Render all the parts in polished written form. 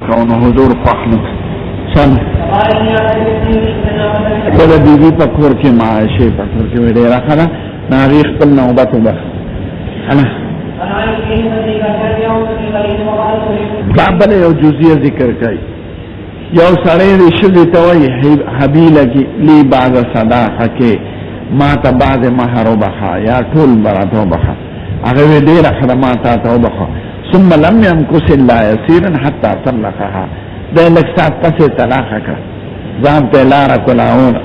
کونو حضور پخنو چل کله بیبی پکور کې معاشه پکور کې وړه راخلا ناغي خپل نوبت وبخ انا بابل یو جزئیه ذکر کوي یو سړی رشد ته وایي حبیله کې لی بعض صداقه کې ما ته بعض مہر وبخا یا ټول براته وبخا هغه ډیر خدمات ته وبخا ثم لم يمكث الا يسيرا حتى طلقها ده لك ساعت پس طلاق کړ ځان ته لار کولاون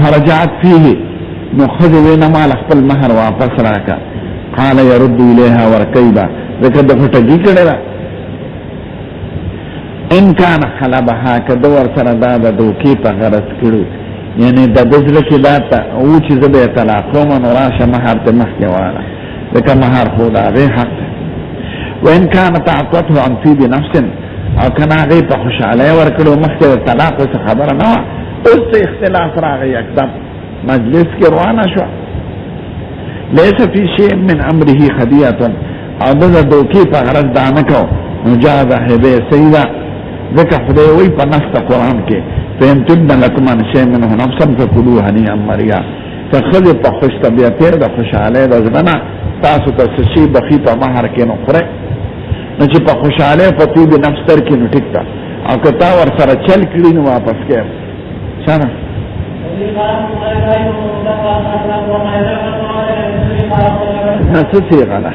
فرجعت فيه نو خذ وینا مال خپل مہر واپس راکا قال يرد اليها وركيبا ذکر د فټګی کړه ان كان خلبها كدور سره دا د دوکي په غرض کړو یعنی د دزله کې دا او چې زبې طلاق کوم نو راشه مہر ته مخکې واله لکه مہر خدا به حق وان كان تعطته عن طيب نفس او کنا غي په خوشاله ورکړو مخکې طلاق څه خبره نه اوس اختلاف راغی اکدم مجلس کې روانه شو ليس في شيء من امره خديعه او د دوکي په غرض دانه کو مجاز هبه سیدا ذکر خدای وی په نص قرآن کې فهمتن لكم عن شيء منه نفسا فكلوه هنيئا مريئا فخذ په خوش طبيعت د خوشاله د ځنا تاسو ته شي بخي په مہر کې نو خره نو چې په خوشاله په طيب نفس تر کې نو ټیکتا او کتا ور سره چل کړي نو واپس کې څنګه نسوسي غلا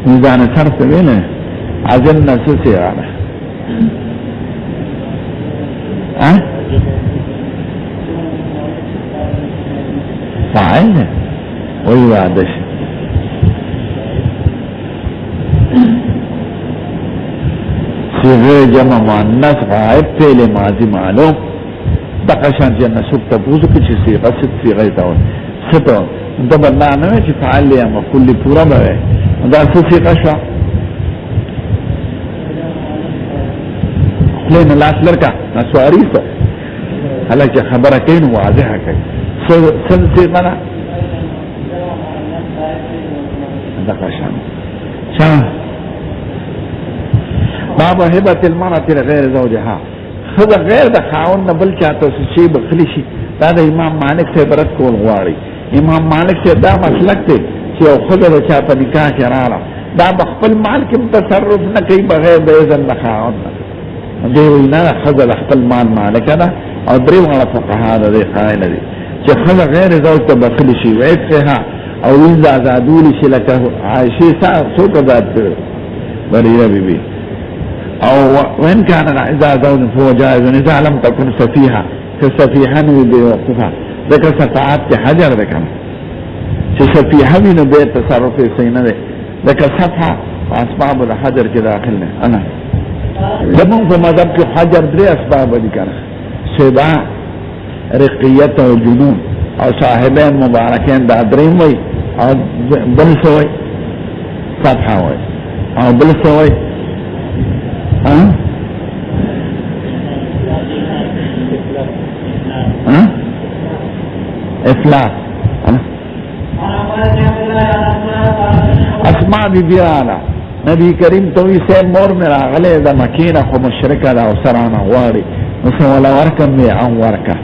میزان صرف وینه عجل نسوسي غلا فاعل ويوادش صيغه جمع مؤنث غائب فعل ماضي معلوم دقشان چې نسوک تبوزو کې چې صيغه ست صيغه تا و ستو دا بنا نه چې فعل یا مفعول پورا به دا څه صيغه شو لين لاس لرکا نسواری سو حالکه خبره کین واضحه کوي څه صيغه نه دقشان باب هبه المرأة لغير زوجها خذ غیر د خاون بل چاته شي بخلی شي دا د امام مالک سے برت کول غواړي امام مالک سے دا مسلک دی چې خذ د چاته نکاح کراله دا خپل مال کې تصرف نه کوي بغیر د اذن د خاون دی وینا خذ خپل مال مالک ده او درې وړه فقها ده قائل دي چې خذ غیر زوج ته بخلی شي وایته او ویزا آزادول شي لکه عائشه څوک ذات بریره بیبي او وان كان اذا زوج فهو جائز اذا لم تكن سفيها كسفيها بوقفها ذكر سفاعات حجر ذكر سفيها من بيت تصرف سينه ذكر صفحه اسباب الحجر کے داخل ہے انا لمن في مذهب کے حجر درې اسباب ذکر سبا رقیت او جنون او صاحبین مبارکین دا دریم وی او بل سوی صفحه وی او بل سوی افلاس اسماء بی بیانا نبی کریم توی سے مور میرا غلی دا مکینه خو مشرکه دا او سرانا غواری نسو ولا ورکم می ان ورکه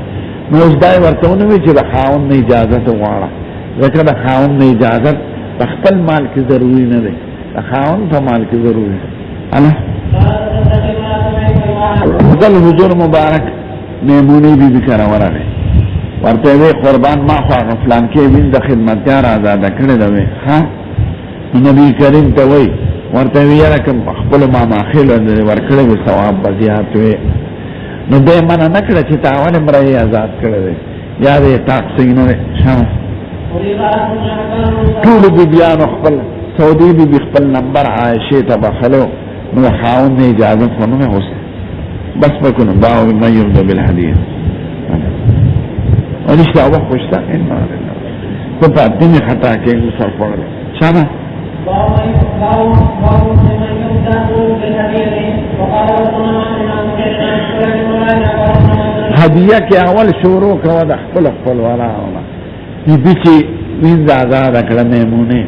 نو اس دای ورتونوی چې د خاون نه اجازت غواړه ځکه د خاون نه اجازت خپل مال کې ضروری نه دی د خاون په مال کې ضروری انا دل حضور مبارک میمونی بی بی کرا ورغه ورته وی قربان ما خو غفلان کې وین د خدمتګار آزاد کړی دی ها نبی کریم ته وی ورته وی رقم خپل ما ماخیل ورکړی وی ثواب بزیات وی نو به من نه کړ چې تاول مرای آزاد کړی دی یا دې تاکسین نه شام ټول بی بیان خپل سعودي بی خپل نمبر عائشه ته بخلو نو خاون نه اجازه خونه هوسه بس بكون باو ما يرضى بالحديث وليش دعوة خوشتا إنما كنت الدنيا خطا كي يصرف وغيره شانا هدية كي أول شروع كوضع خلق ولا يبيتي من ذا ذا كلا ميموني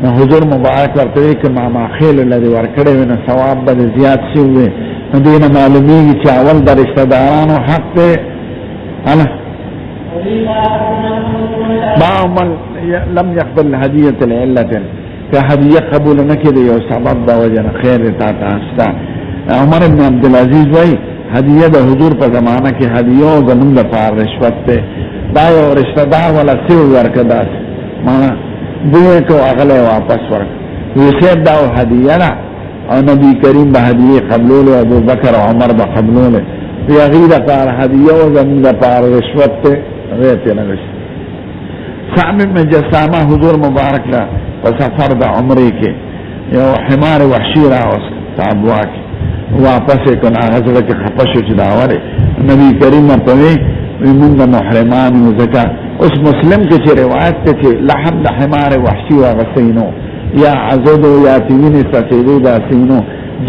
حضور مبارک ورته کې ما خیل الذي ورکړې نو ثواب به زیات شي نو دینه معلومیږي چې اول د رشتہ دارانو حق ته انا ما من لم يقبل هديه العله فهديه قبول نکړي او سبب دا وجه خیر تا تاستا عمر بن عبد العزيز وای هديه د حضور په زمانہ کې هديه او زمونږ لپاره رشوت ته دا یو رشتہ دار ولا سی ورکړه معنا دوی کو اغله واپس ورک ویسه دا هدیه را او نبی کریم به هدیه قبول او ابو بکر او عمر به قبول وی غیره پر هدیه او زمین پر رشوت ته غیته نه وش صعب بن جسامه حضور مبارک لا په سفر د عمره کې یو حمار وحشی را اوس صاحب واکي واپس کنا غزله کې خپشو چې دا وره نبی کریم په وی موږ محرمان یو ځکه اوس مسلم کې چې روایت ته چې لحم د حمار وحشي واغسینو یا عزدو یا تینی ستیدو دا سینو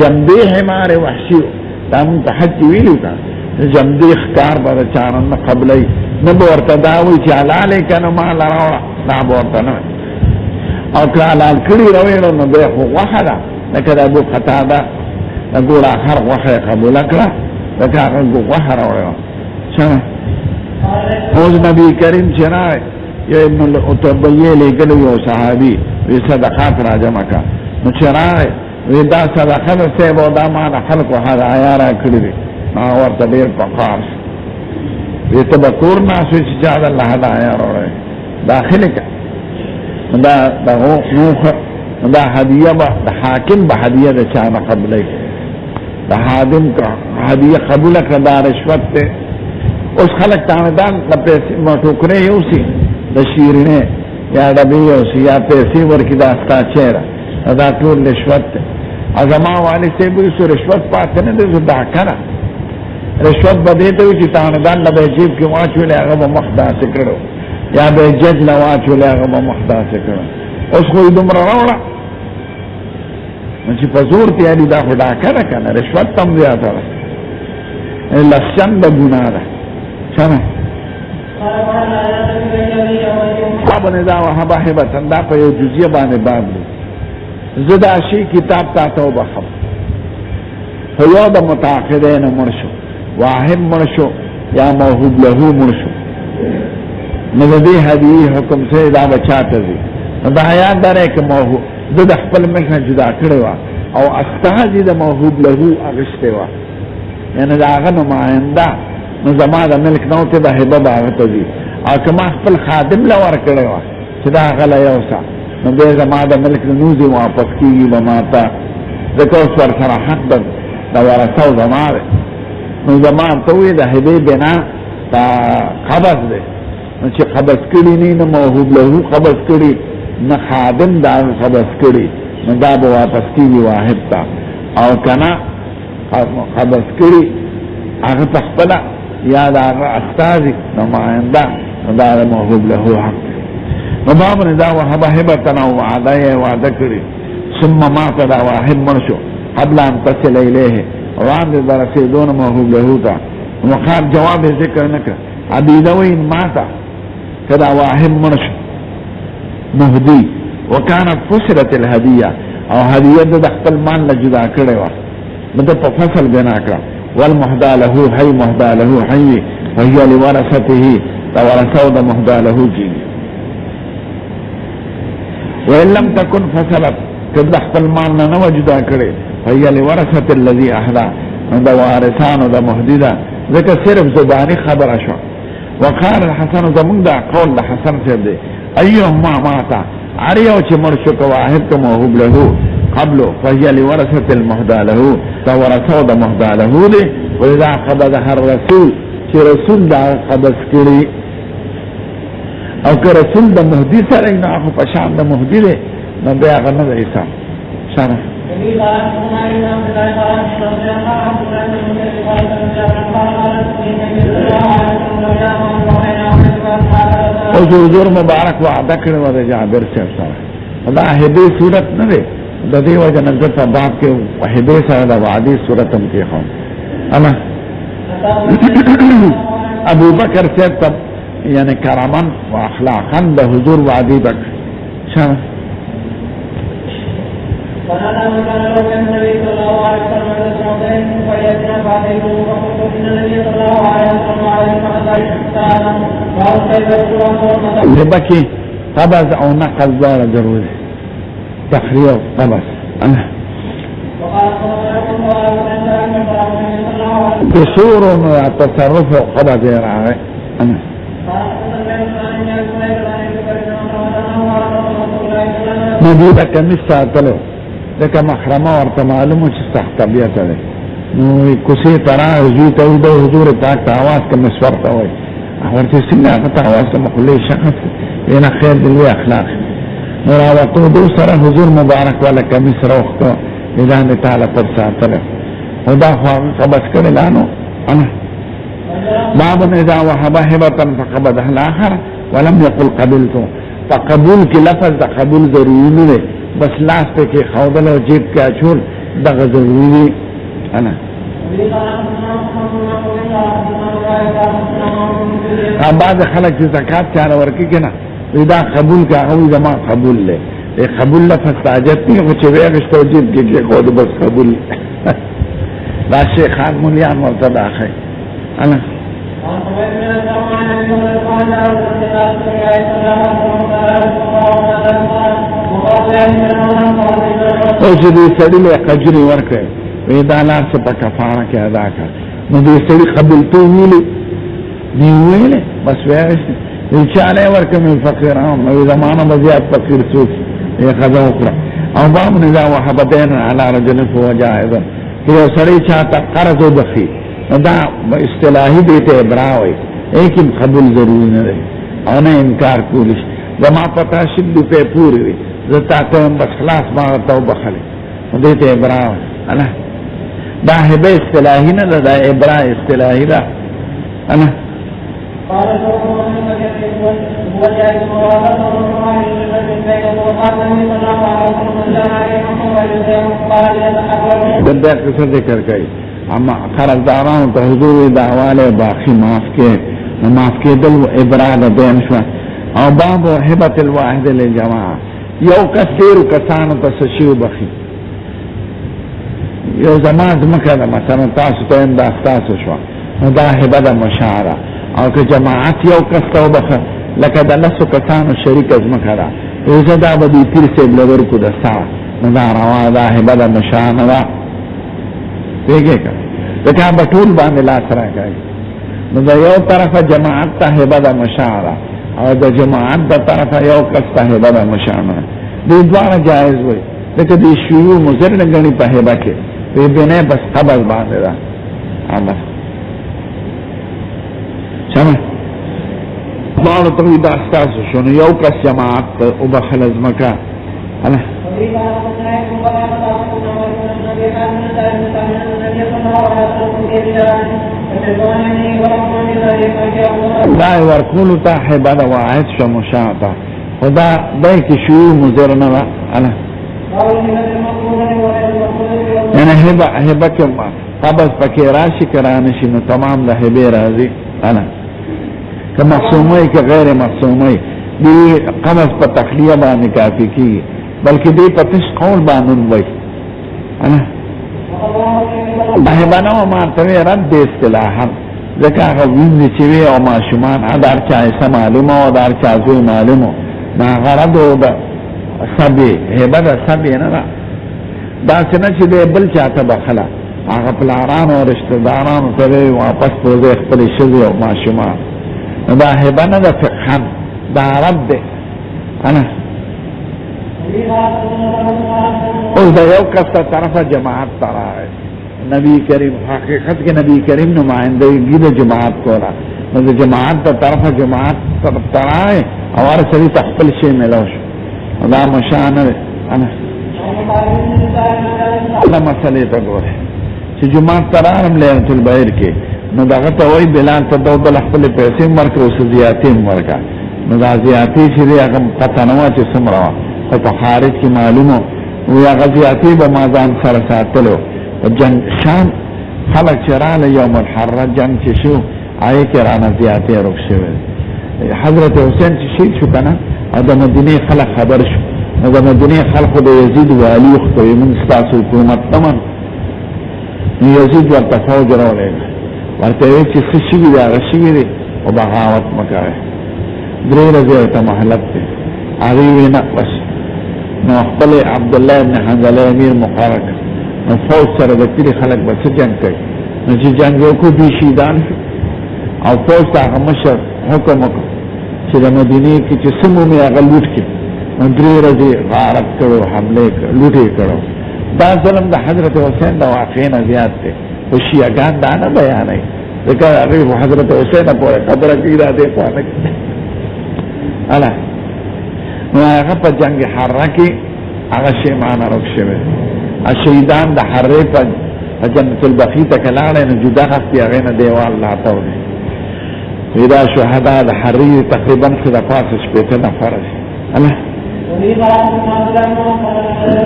جنبی حمار وحشي دا مون ته حج ویلو تا جنبی اخکار بر چانن قبلی نبو ورتداوی چې حلال کنه ما لراوړه دا ورته نه او که حلال کړي روینو نو به خو وحدا لکه د ابو قتاده نقول اخر وحی قبول کړه لکه هغه وحی راوړو څنګه اوز نبی کریم چرای یا ابن الاتبیه لگلو یو صحابی وی صدقات را جمع کا نو چرای وی دا صدقات سیب و دا مانا خلق و حد آیارا کردی ورطا دیر پقارس وی تبکور ناسوی چی جاد اللہ حد آیارا رای داخلی کا دا نوخ دا حدیه با دا حاکم با حدیه دا چانا قبلی دا حادم کا حدیه قبول کا دا رشوت تے اوس خلق تاندان د پیسې موټوکره یوسي د شیرینه یا د بیوسي یا پیسې ورکی دا ستا چیرې دا ټول رشوت ته ازما والی سه به سو رشوت پاتې نه د دا کړه رشوت بده ته چې تاندان د جیب کې واچولې هغه مخدا سکړو یا به جج لا واچولې هغه مخدا سکړو اوس خو دومره راوړه چې په زور ته یې دا خدا کړه کنه رشوت تم بیا سره لسن د ګناه ده څنګه ابن دا وهبه هبه دا په یو جزئیه باندې باب زدا شي کتاب تا توبه خب هو یو د متعاقدین مرشو واحد مرشو یا موهوب له مرشو نو دې هدیه حکم سے دا بچاته دي دا حیات دره کې موهوب د خپل مخه جدا کړو او استاذ د موهوب له اغشته وا یعنی دا هغه نماینده نو زما د ملک نو ته د هبه باغ ته دي او کما خپل خادم لور کړو چې دا غلا یوسا نو به زما د ملک نوزي واپس کیږي به ماته ځکه اوس ور سره حق دا ورثه زما نو زما ته وي د هبه بنا تا قبض ده نو چې قبض کړي نه موهوب له قبض کړي نه خادم دا قبض کړي نو دا به واپس کیږي واحد تا او کنا قبض کړي هغه خپل یا دا استاد نماینده دا موهوب له حق نو باب نه دا وهبه هبه او وعده کړي ثم ما تدا واحد مرشو قبل ان تصل الیه وعند درسیدون موهوب له تا وقال جواب ذکر نک عبیدوین ماتا کدا واحد مرشو مهدی وكانت فسرت الهديه او هديه د خپل مان له جدا کړي و مده په فصل بنا کړ والمهدى له حي مهدى له حي وهي لورثته ورثه د مهدى له جي وان لم تكن فصلت کدا خپل مان نه وجدا کړي وهي لورثه الذي اهدى د وارثانو د مهدی دا ځکه صرف زبانی خبره شو وقال الحسن زمون دا قول د حسن څخه دی ايهما ماتا اریو چې مرشو کو واحد کو موهوب له قبله فهي لورثه المهدى له فورثه د مهدى له دي واذا قبضها الرسول چې رسول دا قبض کړي او که رسول د مهدی سره نه هغه په شان د مهدی دی نو بیا هغه نه دی حساب شانه او زور مبارک وعده کړو د جابر سره دا هدي صورت نه دی د دې وجه نه په باب کې هدي سره د وعده صورت هم کې هم انا ابو بکر سے یعنی کرامن و اخلاقا د حضور وعده بک شان لبکی قبض او نقل دار ضروري تخريع قبض قصور تصرف قبض راغي نبي لك مساتلو لك محرمه ورته معلومه چې سخت طبيعت ده نو کوسي ترا زوی ته د حضور پاک आवाज کوم مسورته وای ورته څنګه هغه आवाज ته مخلي شخص انا خیر دی اخلاق نو راوته دو سره حضور مبارک ولا کمی سره وخت اعلان تعالی پر ساتله خدا خو قبض کړي لانو انا باب اذا وهب هبه فقبضها الاخر ولم يقل قبلته فقبول کی لفظ د قبول ضروری نه بس لاس ته کې خودل او جیب کې اچول دغه ضروری انا بعض خلک چې زکات چاره ورکي کنه دا قبول کا او زما قبول له قبول لفظ حاجت نه خو چې ویغشت او جیب کې خود بس قبول دا شیخان مولیان مرتضی اخی انا او چې دې سړي له قجري ورکړي وې دا لار څه په کفاره کې ادا کړ نو دې سړي قبلته ویلې دی ویلې بس وایي چې چاله ورکمه فقیران نو زمانه بزیات فقیر څوک یې خدا وکړه او باب نه دا وحبدين على رجل فوجائز یو سړي چاته قرض وبخي دا اصطلاحي دې ته براوي لیکن قبول ضروري نه دی او نه انکار کولیش زما پتا شد په پوری وي زتا ته بس خلاص ما توبه خلې دې ته ابراهيم انا دا هبه اصطلاحي نه دا ابراهيم اصطلاحي دا انا دا څه ذکر کوي اما قرضدارانو ته حضور دعواله باقي معاف کې دل ابراهيم بین شو او باب هبه الواحد للجماعه یو کثیر کسانو ته شیو بخي یو زمان مکه مثلا تاسو ته اند تاسو شو دا هبه د مشاعره او که جماعت یو کس ته بخه لکه د لسو کسانو شریک از مکه دا یو دا به دې پیر سیب لور کو د سا دا روا دا هبه د مشاعره دیګه دا په ټول باندې لاس راکړي نو دا یو طرفه جماعت ته هبه د مشاعره او د جماعت د طرفه یو کس ته هبه د مشاعره دې دواړه جایز وي لکه دې شیوع مزر نه غني په هبه کې په بنه بس قبل باندې دا الله سمه باندې ته دا استاس شنو یو کس جماعت او بخل ازمکا الله لا ورکولو تا حبه دا واحد شو مشاعتا خدا دای که شیوع مزر نه الله یعنی هبه که قبض پکی راشی کرانشی نو تمام ده هبه رازی انا که مقصومی که غیر مقصومی دی قبض پا تخلیه بانی کافی کی بلکه دی پا تش قول بانون بای انا هبه نو مارتوی رد دی اصطلاحا ذکا غوین چوی او ماشومان ادار چایسا معلومه و ادار چازوی معلومه نا غردو دا سبی هبه دا سبی نه دا څنګه چې بل چاته بخلا هغه پلارانو او رشتہدارانو ته واپس پوزې خپل شوی او ماشومان دا هبه نه د فقهن دا رب ده انا او دا یو کس طرفه جماعت ترای نبی کریم حقیقت کې نبی کریم نمائندګي د جماعت کولا نو د جماعت د طرفه جماعت ترای او هر سړي خپل شی ملوش دا مشانه انا دا مسئله ته ګوره چې جمعه ترارم ليله البير کې نو داغه ته وای بلال ته د خپل پیسې مرکو سزياتي مرکا نو دا زیاتی چې هغه قطنوا چې سمرا او په خارج کې معلومه وي هغه زیاتی به مازان سره ساتلو جنگ شام خلق چراله یوم الحرة جنگ چې شو آی کرانه زیاتی روښه حضرت حسین چې شهید شو کنه او د مدینه خلک خبر شو نو د مدینه خلقو د یزید والی خوې من ستاسو حکومت تمن یزید ورته فوج راولېږه ورته وی چې څه شوي دي هغه شوي دي او بغاوت مه کوئ 3 ورځې ورته مهلت دی هغې وی نه بس نو خپل عبدالله ابن حنظله امیر مقرر کړ نو فوج سره د کلي خلک به څه جنګ کوي نو چې جنګ وکړو دوی شهیدان شو او فوج ته هغه مشر حکم وکړ چې د مدینې کې چې څه مومي هغه لوټ کړي نو 3 ورځې غارت کړو حملې لوټ یې کړو دا ظلم د حضرت حسین د واقعې نه زیات دی خو شیعهګان دا نه بیانوي ځکه هغوی خو حضرت حسین پورې خبره کوي دا دی خوا نه کوي اله نو هغه په جنګ حره کې هغه شیمانه روک شوی شهیدان د حرې په جنت البقیع ته که لاړی نو جدا هستي هغې نه دیوال لاته دی وی دا شهدا د حرې تقریبا څه د پاسه 15 نفره دي اله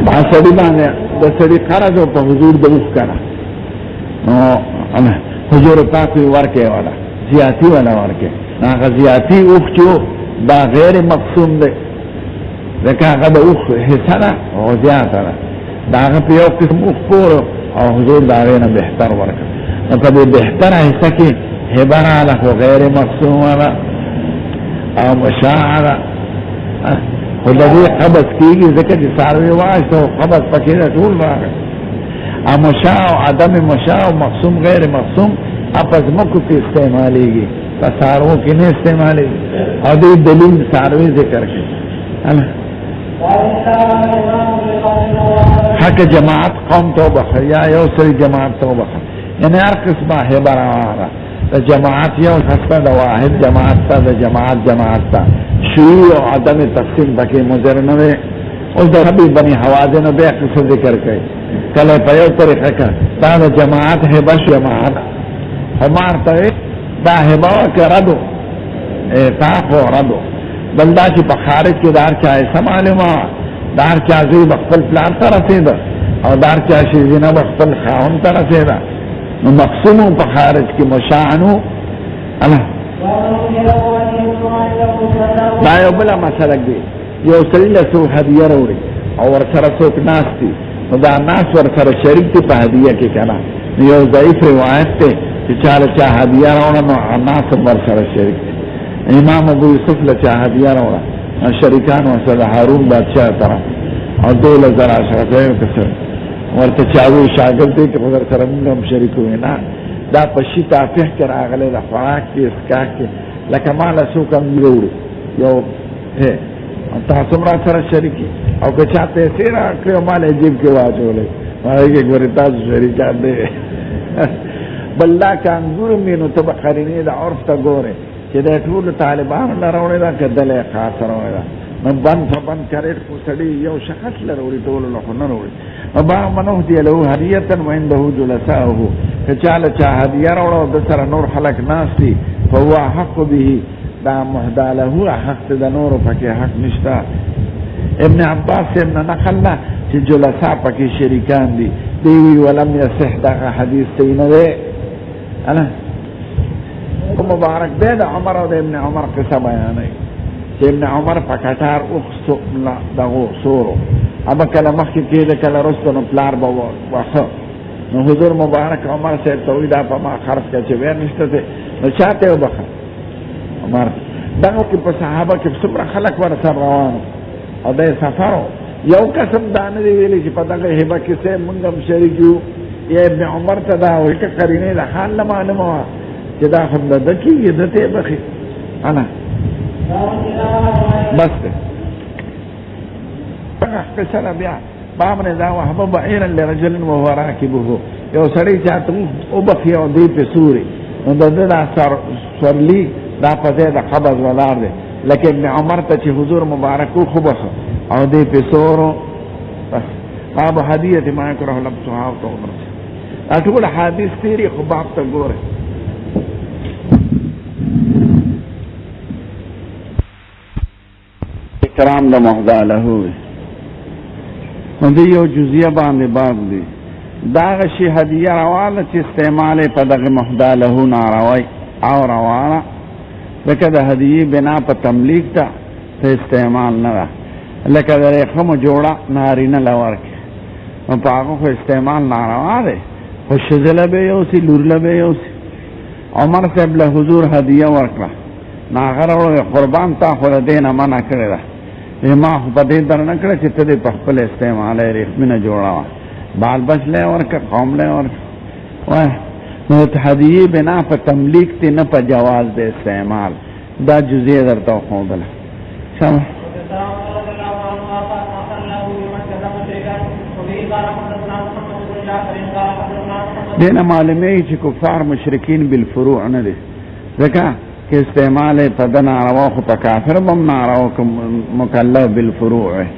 ما سړي باندې د سړي قرض په حضور د اوښ کنه نو حضور پاک وی ورکې والا زیاتی والا ورکې هغه زیاتی اوښ چې دا غیر مقسوم دی ځکه هغه د اوښ حصه ده او زیاته ده د هغه په یو قسم اوښ پور او حضور د هغې نه بهتر ورکړه نو په دې بهتره حصه کې هبه راغله خو غیر مقسومه ده او مشاعه ده خو د دې قبض کېږي ځکه چې څاروي واخېسته او قبض پکې ده ټول راغی او مشاع او عدم مشاع او مقسوم غیر مقسوم په ځمکو کې استعمالیږي په څاروو کې نه استعمالیږي او دې دلیل څاروي ذکر کړي حق جماعت قوم تو بخر یا یو سری جماعت تو بخر یعنی هر قسمه هبه راواره د جماعت یو خسته د واحد جماعت ته د جماعت تا شیوع او عدم تقسیم پکې مضر نه دی اوس د ربي بني حوازن بیا څه ذکر کوي کله په یو طریقه کې دا د جماعت هبه جماعت همار ته دا هبه کړو تاسو ردو بل دا چې په خارج کې دار چا معلومه دار چا زی خپل پلان ته رسید او دار چا شي نه خپل خاون ته رسید نو مقسوم په خارج کې مشاعنو الله دا یو بل مسله دی یو سړي له څو هدیه وروړي او ورسره څوک ناست دي نو دا ناس ورسره شریک دي په هدیه کې کنه یو ضعیف روایت دی چې چا هدیه راوړه نو ناس ورسره شریک دي امام ابو یوسف له چا هدیه راوړه شریکان ورسره هارون بادشاہ سره او 2000 اشرفیو کسر ورته چاوی شاګرد دی چې خو سره موږ هم شریک وو نه دا په شي تافه کې راغلی د خوراک کې اسکاک کې لکه ما له څوک هم وروړي یو تاسو هم را سره شریکي او که چا پیسې راکړې او ما له جیب کې واچولې ما یې ګورې تاسو شریکان دی بل دا که انګور مې نو ته به قرینې د عرف ته ګورې چې دا ټول طالبانو له راوړې ده که دلې خاص راوړې ده نو بند فبند کریټ خو سړي یو شخص له راوړي ټولو له خو نه راوړي وبعض من اهدي له هدیة وعنده جلساؤه که چا له چا هدیه راوړه او د سره نور خلک ناست دي فهو احق به دا مهدا له حق د نورو پکې حق نشته ابن عباس ابن نقل نه چې جلسا پکې شریکان دي دی ولم يصح دغه حدیث تی نه دی انا مبارک دی د عمر او د ابن عمر قصه بیانوي چې ابن عمر په کټار اوښ دغو سورو اما کله مخکې کېده کله رسته نو پلار به واښه نو حضور مبارک عمر صاحب ته وایي دا په ما خرڅ کړه چې ویې نشته دی نو چا ته یې وبخه عمر دغه کې په صحابه کې څومره خلک ورسره روان او دی سفر یو قسم دا نه دی ویلي چې په دغه هبه کې صاحب مونږ هم شریک یو یا ابن عمر ته دا وایي که قرینې د حال نه معلومه وه چې دا خو د ده کېږي ده ته یې بخي انا بس دی قصه بیا بامر دا وهب بعيرا لرجل وهو راكبه یو سړی چاته او بخي او دی په سوري نو د دا سورلی دا په دې د قبض ولار دی لکه ابن عمر ته چې حضور مبارک خو بخ او دی په سورو باب هدیه ما کرو لبسها او عمر ټول حدیث تیری خو باب ته ګوره اکرام د مهدا له دی یو جزیه باندې باب دی داغه شی هدیه راواله چې استعمال په دغه مهدا له ناروي او روانه لکه د هدیه بنا په تملیک ته استعمال نه ده لکه د ریخمو جوړه نارینه له ورکړي، نو په هغه خو استعمال ناروا دی، خو ښځله به یوسي، لورله به یوسي. عمر صاحب له حضور هدیه ورکړه، نو هغه راوړی قربان تا خو د دې نه منع کړې ده. ما خو په دې در نه کړه چې ته دې په خپل استعمالی ریخمینه جوړه وه، بال بچ لی ورکړه، قوم لی ورکړه. وایه نو هدیې بنا په تملیک دی نه په جواز د استعمال. دا جزیه درته وښودله. سمه دینه معلومیږي چې کفار مشرکین بالفروع نه دي، ځکه که استعمال یې په ده ناروا خو په کافر به هم ناروا که مکلف بالفروع وی،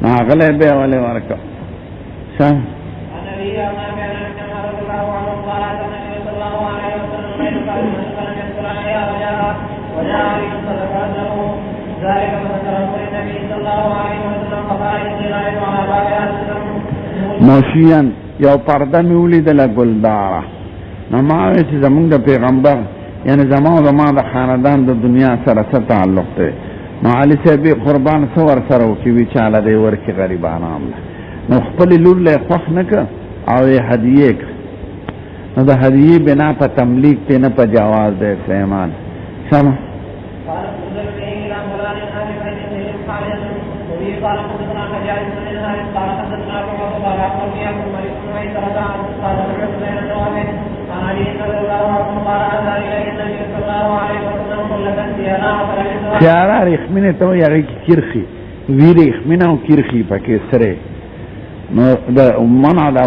نو هغلی بیا ولې ورکړه. ښه موشیان یو پرده مې ولیدله ګلداره، نو ما وی چې زمونږ د پیغمبر یعنی زما او زما د خاندان د دنیا سره څه تعلق دی، نو علي صاحب قربان څه ورسره وکړي، وي چاله دی ورکړي غریبانو له، نو خپلې لور له یې خوښ نه کړه او یې هدیې کړه. نو د هدیې بنا په تملیک دی نه په جواز د استعمال. سمه تیارا ریخمینه ته وایي، هغې کې کرښې وي، ریخمینه او کرښې پکې سرې، نو د منع د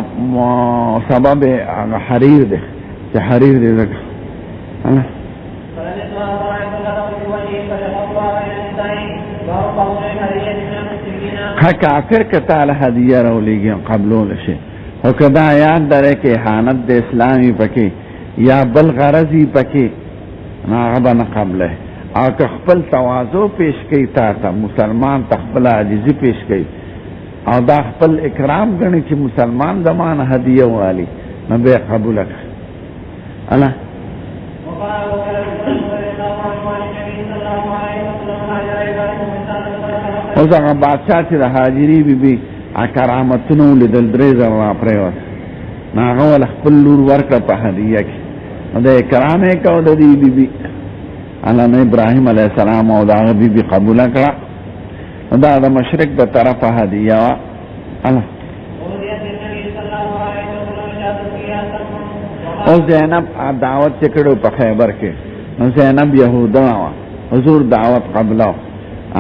سبب هغه حریر دی چې حریر دی ځکه. ښه کافر که تاله هدیه راولیږي قبلولی شي، خو که دا یاد لرئ که احانت د اسلامي پکې یا بل غرض یې پکې، نو هغه به نه قبله. او که خپل تواضع پیش کوي تا ته، مسلمان ته خپل عاجزي پیش کوي او دا خپل اکرام ګڼي چې مسلمان زمانه هدیه والي، نو بیا قبوله کړه. الله اوس هغه بادشاه چې د هاجري بیبي کرامتونه ولیدل، 3 زره را پرېوت، نو هغه ول خپل لور ورکړه په هدیه کې، نو د اکرام یې کو د دې بیبي. الله نو ابراهیم علیه السلام او د هغه بیبي قبوله کړه، نو دا د مشرک د طرفه هدیه وه. الله او زینب دعوت چې کړی په خیبر کې، نو زینب یهوده وه، حضور دعوت قبله،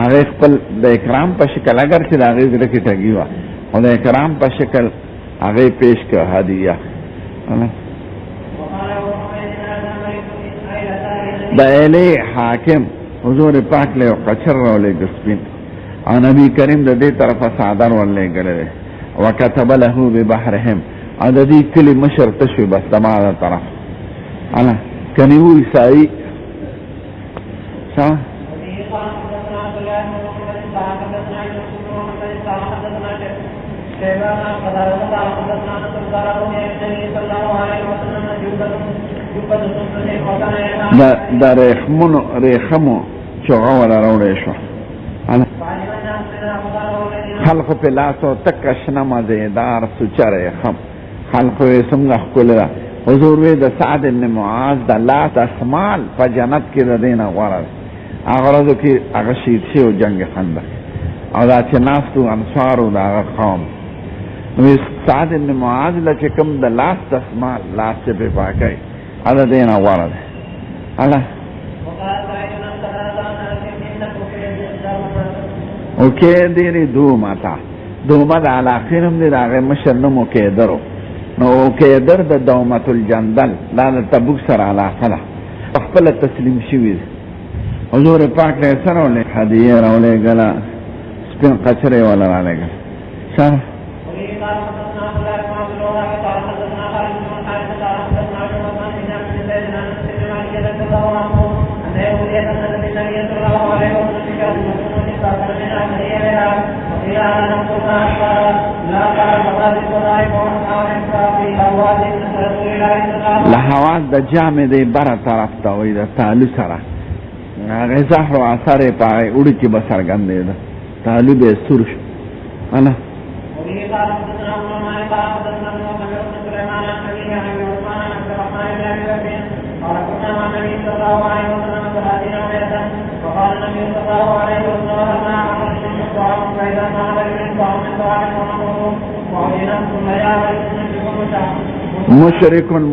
هغې خپل د اکرام په شکل، اگر چې د هغې زړه کې ټګي وه، خو د اکرام په شکل هغې پیش کړه هدیه. د ایلې حاکم حضور پاک له یو قچر راولېږه سپین، او نبی کریم د دې طرفه څادر ورلېږلی دی، وکتب له ببحرهم، او د دې کلي مشر تش وي بس د ما د طرف الله کني و عیسایي. څه د ریخمو چغه ولا راوړی شوه، خلقو په لاسو تک شنه مزېدار سوچه ریخم، خلقو یې څومره ښکلې ده. حضور وی د سعد بن معاذ د لاس اسمال په جنت کې د دې نه غوره ده. هغه ورځو کې هغه شهید شوی جنګ خندق، او دا چې ناستو انصارو د هغه قوم، نو سعد بن معاذ له چې کوم د لاس دسمال لاس چې پرې پاکوي، هغه د دې نه غوره ده. الله اوکې دیرې دومه د علاقې نوم دی، د هغې مشر نوم اوکیدر و، نو اوکیدر د دومة الجندل دا د تبوک سره علاقه ده، خپله تسلیم شوي دي. حضور پاک له یې څه راولېږه؟ هدیې راولېږله، سپین قچرې وله رالېږله. ښه لحواس د جامې دی بره طرف ته وایي د تالو سره، هغې زهر و اثر یې په هغې اوړي کې به څرګندېده. طالب یې سور شو انا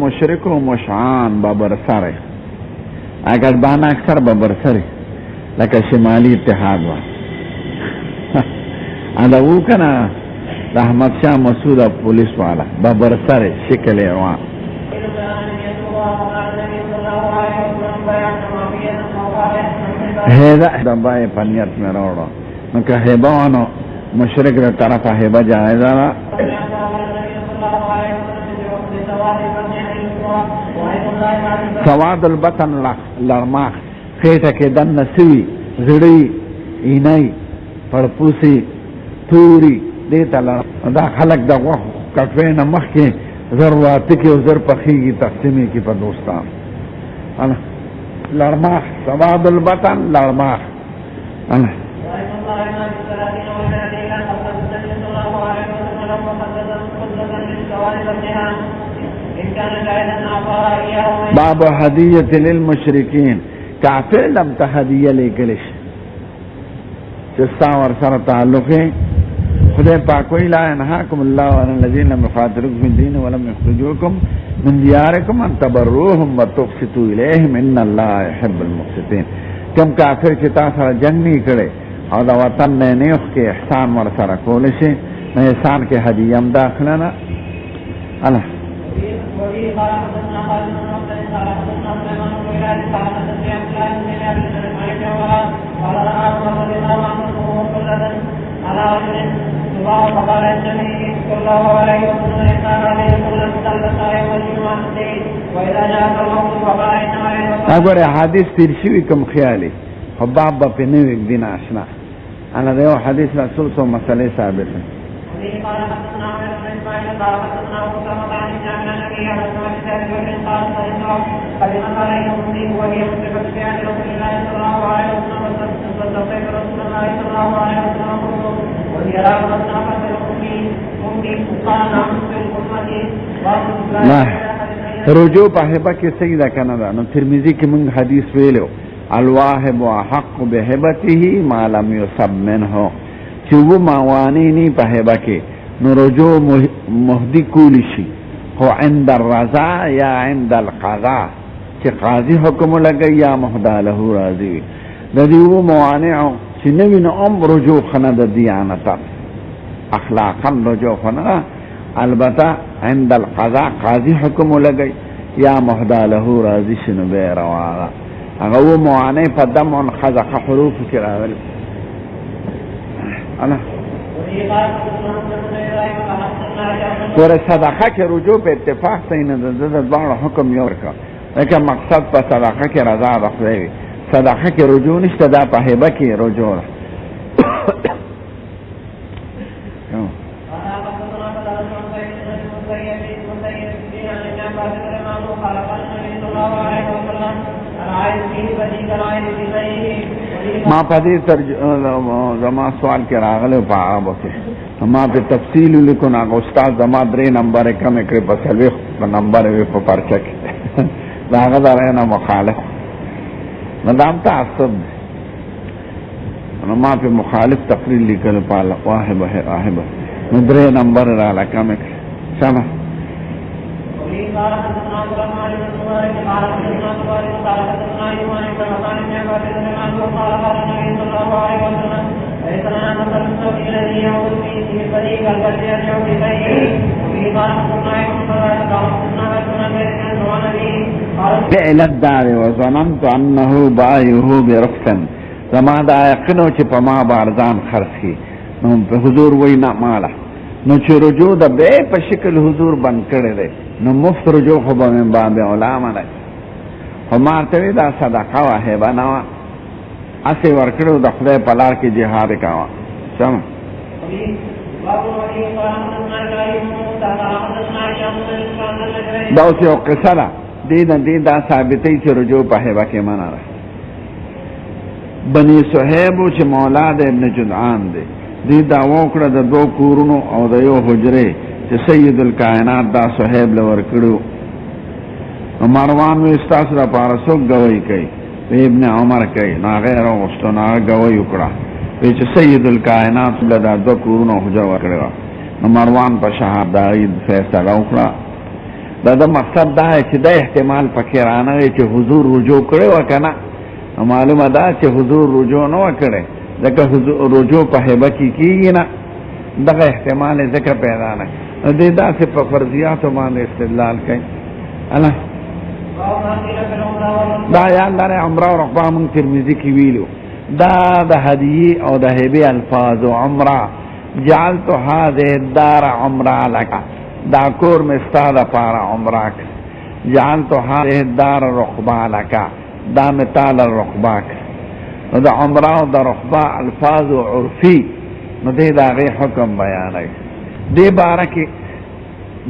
مشرک و مشعان بابر سره اگر بان اکثر بابر سره لکه شمالی اتحاد و اداو کنا احمد شاه مسعود او پولیس والا بابر سره شکل ایوان هیدا دبای پنیت میں روڑو نکا هیبانو مشرک در طرف هیبا جائزہ را سواد البطن لرماخ خیٹه کې دن نسوي زړی اینای پړپوسی توري دیتا دا خلق دا غوخ کټوی نه مخکې ضرورت کې او زر پخېږي تقسیمې کې په دوستان لرماخ سواد البطن لرماخ باب هدیت للمشرکین کافر لم ته هدیه لیکلش چې ستا ورسره تعلق خدای پاک وی لا ينهاكم الله عن الذين لم يقاتلوكم في الدين ولم يخرجوكم من دياركم ان تبروهم وتقسطوا اليهم ان الله يحب المقسطين کم کافر چې تاسو سره جنگ نه کړي او دا وطن نه کې احسان ورسره کول شي نه احسان کې هدیه هم داخله نه الله اگر حدیث تیر شوی کم خیالی حباب با پی نوی دین آشنا انا دیو حدیث رسول سو مسئلے ثابت ہے رجوع پاہبہ کی سیدہ کندا نو ترمذی کی منگ حدیث ویلو الواهب وحق بهبته ما لم يصب منه چو موانی نی پاہبہ کی نو رجوع مهدی کولی شي هو عند الرضا یا عند القضاء چی قاضی حکم لگی یا مهدا له راضی ددیو موانع چی نوی نو رجوع خند دیانتا اخلاقا رجوع خند البته عند القضاء قاضی حکم لگی یا مهدا له راضی شنو بے رواغا اگو موانع پا دم ان خزق حروف کراول انا تور صدقہ کے رجوع پہ اتفاق سین دوار حکم یور کا لیکن مقصد پا صدقہ کے رضا رخوی صدقہ کے رجوع نشتا دا پا حبہ کی رجوع ما پدې زما سوال کې راغله په عربو کې ما په تفصیل لیکون هغه استاد زما 3 نمبر کم کړ په سلوخ په نمبر وی په پرچا کې دا هغه درنه مخالف مدام تعصب ما په مخالف تقریر لیکل په واهبه راهبه نو 3 نمبر را لکم سما علت دار وظننت انه بايعه برخص زما دا یقینو چې په ما بارزان خرڅ کی نو په حضور وینا مالا نو چې رجوع د به په شکل حضور بند کړی دی نو مفت رجوع خو به من باب علامه دی خو ما ته دا صدقه واهبه نه وه اسی ورکړو د خدای په لار کې جهاد کاوه سم دا اوس یو قصه ده دې دا ثابتې چې رجوع په هبه کې منع ده بني صهیب چې مولا د ابن جدعان دی دی دعوا وکړه د 2 کورونو او د یو حجره چې سید الکائنات دا صهیب لور کړو. مروان وی استاسو د پاره څوک گواہی کوي؟ ابن عمر کوي. نا غیر واستو نا گواہی وکړه چې سید الکائنات له دا 2 کورونو حجره ورکړه. مروان په شهادت فیصله وکړه. دا مقصد دا چې د احتمال پکې رانه چې حضور رجوع کړي وکنه. معلومه ده چې حضور رجوع نه وکړي ځکه رجوع په هبه کې کیږي نه. دغه احتمال ځکه پیدا نه دی. داسې په فرضیاتو باندې استدلال کوي. الله دا یاد لرئ عمره او رقبه موږ ترمذي کې ویلو دا د هدیې او د هبې الفاظ عمره جعلت هذه الدار عمره لك دا کور مې ستا دپاره عمره کړ. جعلت هذه الدار رقبه لك دا مې تا له رقبه کړ. نو د عمره او د رقبه الفاظ عرفي نو دی د هغې حکم بیانوي. دې باره کې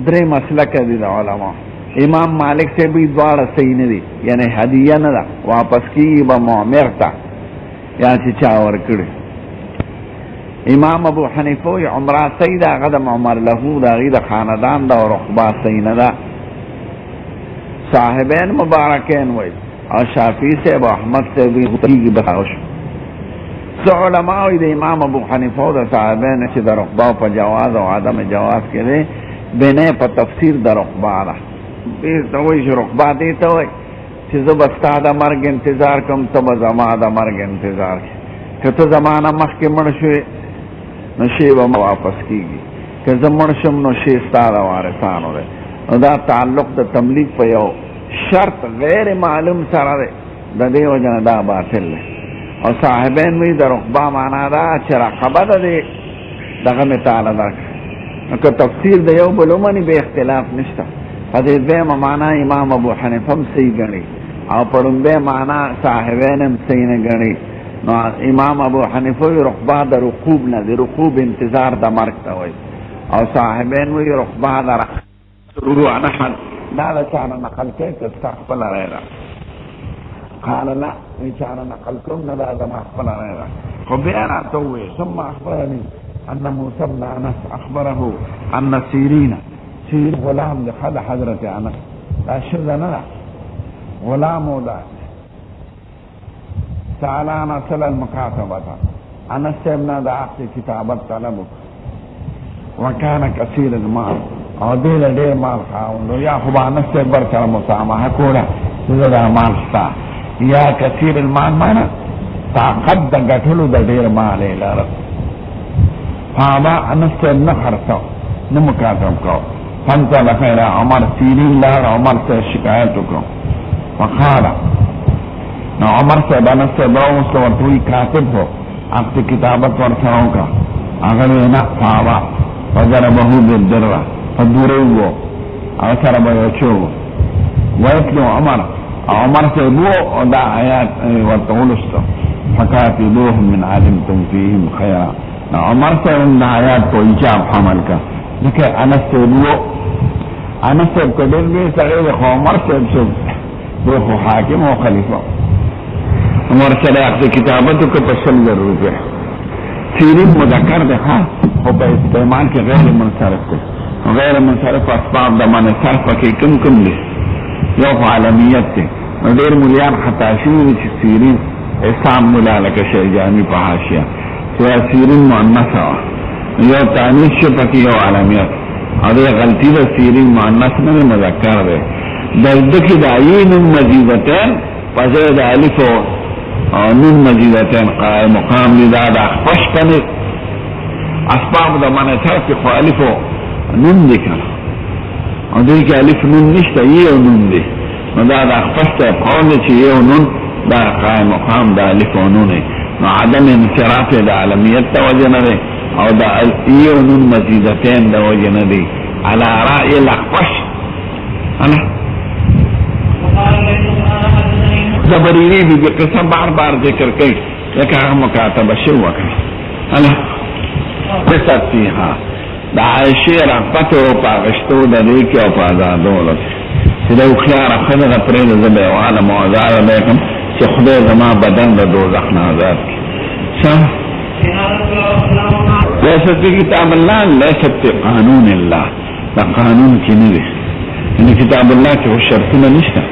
3 مسلکه دي د علما. امام مالک صاحب یې دواړه صحیح نه دي، یعنی هدیه نه ده، واپس کېږي به معمر ته یا چې چا ورکړي. امام ابو حنیفه وایي عمره صحیح ده، هغه د معمر له د هغې د خاندان ده، او رقبه صحیح نه ده. صاحبین مبارکین وایي او شافعي صاحب او احمد صاحب یې بتاو شو. څه علما وایي د امام ابو حنیفه او د صاحبین چې د رقبه په جواز او عدم جواز کې دی بنه په تفسیر د رقبه ده. دې ته وایي چې رقبه دې ته وایي چې زه به ستا د مرګ انتظار کوم، ته به زما د مرګ انتظار کوې. که ته زما نه مخکې مړ شوې نو شی به واپس کېږي، که زه مړ شم نو شی ستا د وارثانو دی. نو دا تعلق د تملیک په یو شرط غیر معلوم سره دی، د دې وجه نه دا باطل دی. او صاحبین وایي د رقبه معنا ده چې رقبه ده دی دغه مې تعالی درکړه. نو که تفسیر د یو بل ومني به اختلاف نشته. په دې دویمه معنا امام ابو حنیفه هم صحیح ګڼي او په لومبۍ معنا صاحبین هم صحیح نه ګڼي. نو امام ابو حنیفه وایي رقبه د رقوب نه دی، رقوب انتظار د مرګ ته وایي. او صاحبین وایي رقبه د رجوع نحل دا د چا نه نقل کوي که ستا خپله رایه ده. قال لا وایي چا نه نقل کوم نه دا زما خپله رایه ده. خو بیا راته ووایي ثم اخبرني ان موسى بن انس اخبره ان سیرین غلام د حضرت انس دا ښځه نه ده، غلام و ده. سأل انس المکاتبه انس صاحب نه د عقد کتابت طلب وکړ. وکانه کثیر المال او دې له ډېر مال خاوند یا خو به انس صاحب ورسره مسامحه کوله چې زه دا مال ستا، یا کثیر المال معنا طاقت د ګټلو د ډېر مال یې لرل. فابا انس صاحب نه خرڅو نه مکاتب کو. فانطلق الى عمر سیرین لاړ عمر صاحب شکایت وکړو. فقال نو عمر صاحب انس صاحب راوستو ورته وایي کاتب هو عقد کتابت ورسره وکړه. هغه وایي نه. فابا فضربه بالدره فدوری وو هغه سره به یو چو ویتلو عمر صاحب وو او دا آیات ورته ولوستو. فکاتبوهم من علمتم فیهم خیرا. نو عمر صاحب دا آیات په ایجاب حمل کا ځکه انس صاحب وو. انس صاحب که ډېر لوی سړی دی خو عمر صاحب څوک دی؟ خو حاکم او خلیفه. ورسره عقد کتابت وکړه په 100,000 روپۍ. سیرین مذکر دی ها خو په استعمال کې غیر منصرف دی. غیر منصرف اسباب د منع صرف پکې کم دي. یو خو عالمیت دی. نو ډېر مولیان خطا شوي دي چې سیرین احسان مولا لکه شیرجاني په حاشیه چې سیرین مؤنثه وه، یو تانیث شو پکې یو عالمیت. او دې غلطي ده، سیرین مؤنث نه دی مذکر دی. دلته کې د ای نون مزیدتین په ځای د الف او نون مزیدتین قائم مقام دی. دا د خپش کنې اسباب د منع صرف کې خو الف نون دی کنه، او دې کې الف نون نشته، یو نون دی. نو دا د خپش ته قول دی چې یو نون دا قائم مقام د الف او نون دی. نو عدم انصراف د عالمیت ته وجه نه دی او دا یو نون مزیدتین د وجه نه دی علی رأی الاخفش. زبریری بی قصه بار ذکر کوي لکه هغه مکاتبه شو وکړي. قصه فیها د عایشې رغبت په اغشتو د دې کې او په ازادولو چې د هوښیاره ښځه پرېږده زه به یې وعلم او ازاره به یې کړم چې خدای زما بدن د دوزخ نه آزاد کړي. لیست کتاب الله لیست قانون الله، دا قانون کې نه دی. ان کتاب الله کې شرطونه نشته،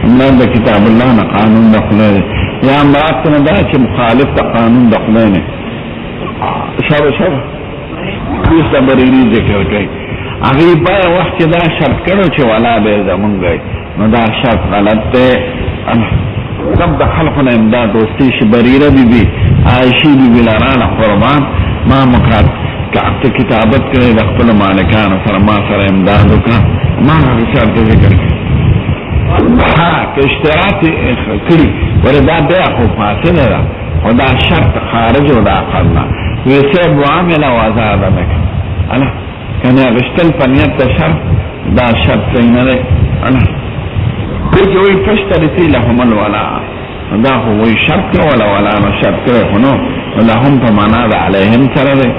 امراد د کتاب الله نه قانون د خدای دی، یا امراد نه دا چې مخالف د قانون د خدای نه. شابه دوست بریری ذکر کوي هغه په وخت کې دا شرط کړو چې ولا به زمونږ، نو دا شرط غلط دی. کم د خلقنا امداد دوستی شي بریره بی عائشی بی لرانا قربان ما مکات که کتابت کړي د خپل مالکانو سره ما سره امداد وکړه، ما هغه شرط ذکر کړي. ها که اشتراط کړي وردا بیا خو فاصله ده، خو دا شرط خارج و دا عقل نه ویسه معامله و آزاد نکړه. انا کنه غشتل پنیت د شرط دا شرط صحیح نه دی. انا چې وی فشترتی لهم الولاء، دا خو وی شرط ولا نو شرط کړي خو نو لهم په معنا د علیهم سره دی.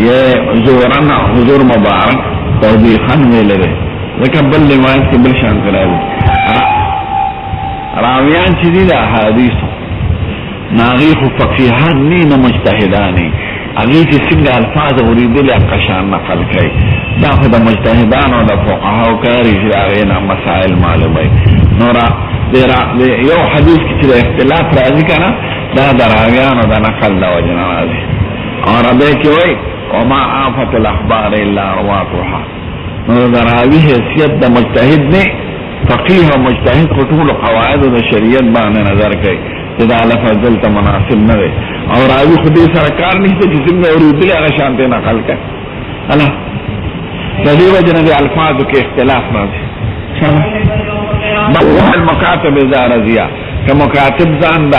یا زورنا حضور مبارک توبیخن ویل دی، ځکه بل روایت کې بل شان کړی راویان چې دي د احادیثو ناغي خو فقیهان نه مجتهدانی، هغه چې څنګه الفاظ اوریدل قشان نقل کوي، دا خو د مجتهدانو او د فقهاو کاری چې هغه نه مسائل معلومه. نور یو حدیث کې چې اختلاف راځي کنه دا د راویانو د نقل د وجه نه راځي. اور به کې وای وما آفت الاخبار الا رواتها، نو د راوی حیثیت د مجتهد نه، فقيه او مجتهد په ټول قواعد د شریعت باندې نظر کوي چې دا لفظ دلته مناسب نه دی، او راوی خو دې سره کار نشته چې څنګه اوریدل هغه شانته نقل کوي. الله د دې وجه نه د الفاظو کې اختلاف راځي. بل المکاتب اذا رضیا، که مکاتب ځان د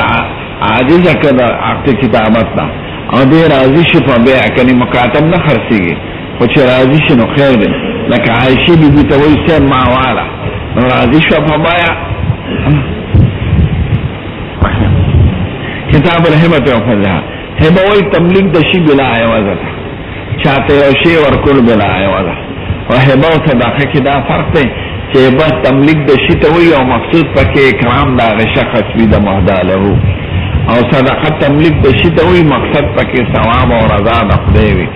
عاجزه کده عقد کتابت نه او دې راضي شي په بیا کني مکاتب نه خرڅيږي، خو چې راضي شي نو خیر دی. لکه عائشې بیبي ته وایي سیم ما والا، نو راضي شو په بیا. کتاب الهبه او فضلها، هبه وایي تملیک د شي بلا عوضه، چاته یو شی ورکول بلا عوضه. او هبه او صدقه کې دا فرق دی چې بس تملیک د شي ته وایي او مقصود پکې اکرام د هغه شخص وي د مهدا له، او صدقه تملیک د شي ته وایي مقصد پکې ثواب او رضا د خدای وي،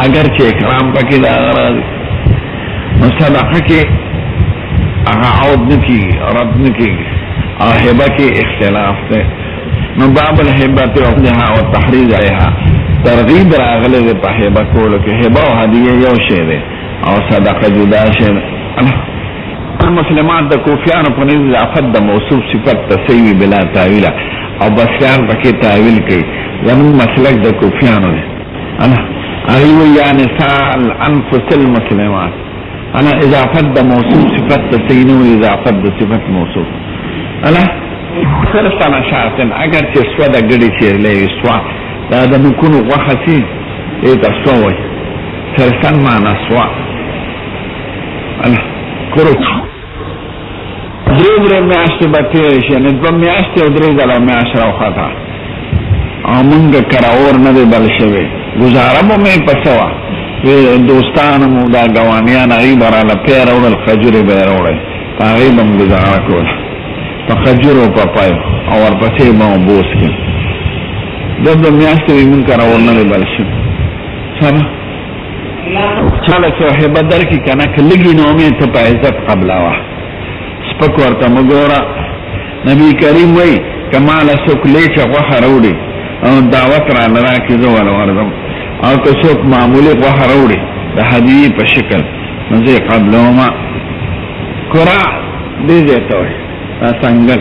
اگر چې اکرام پکې دا راځي. نو صدقه کې هغه عود نه کېږي، رد نه کېږي، او هبه کې اختلاف دی. نو باب الهبه او فضلها او التحريض عليها، ترغیب راغلی دی په هبه کولو کې. هبه او هدیه یو شی دی او صدقه جدا شی دی. المسلمات د کوفیانو په نزد ضعفت د موصوف صفت تسوی بلا تاویل، او بسیان پکې تاویل کوي. زمون مسلک د کوفیانو دی. انا ایو یا نساء الانفس المسلمات، انا اضافت د موصوف صفت تسوی نو اضافت د صفت موصوف. انا سرسان شاعتن اگر چې سوا د ګډي چې لې سوا دا د نکونو غوښه سي ایت سووي سرسان معنا سوا. انا کروچ درې میاشتې به تېرې شي، یعنې 2 میاشتې او 3 ځله میاشت راوخته، او مونږ کراور نه دی بل شوی. ګزاره به مې په څه وه، دوستانو مو دا ګوانیان هغوی به راله پی راوړل، خجورې به یې راوړی، په هغوی به م ګزاره کوله، په خجورو په پایو، او ورپسې به مو بوس کړي. 2 میاشتې وي مونږ کراور نه دی بل شوی. سمه چاله څه هبه درکړي که نه، که لږي نو مې ته په عزت قبلوه، سپک ورته مګوره. نبی کریم وایي که ماله څوک لیچه غوښه راوړي او دعوت رانه راکړي زه ور ورځم، او که څوک معمولي غوښه راوړي د هدیې په شکل نو زه یې قبلومه. کورا دې ځای ته وایي دا څنګل،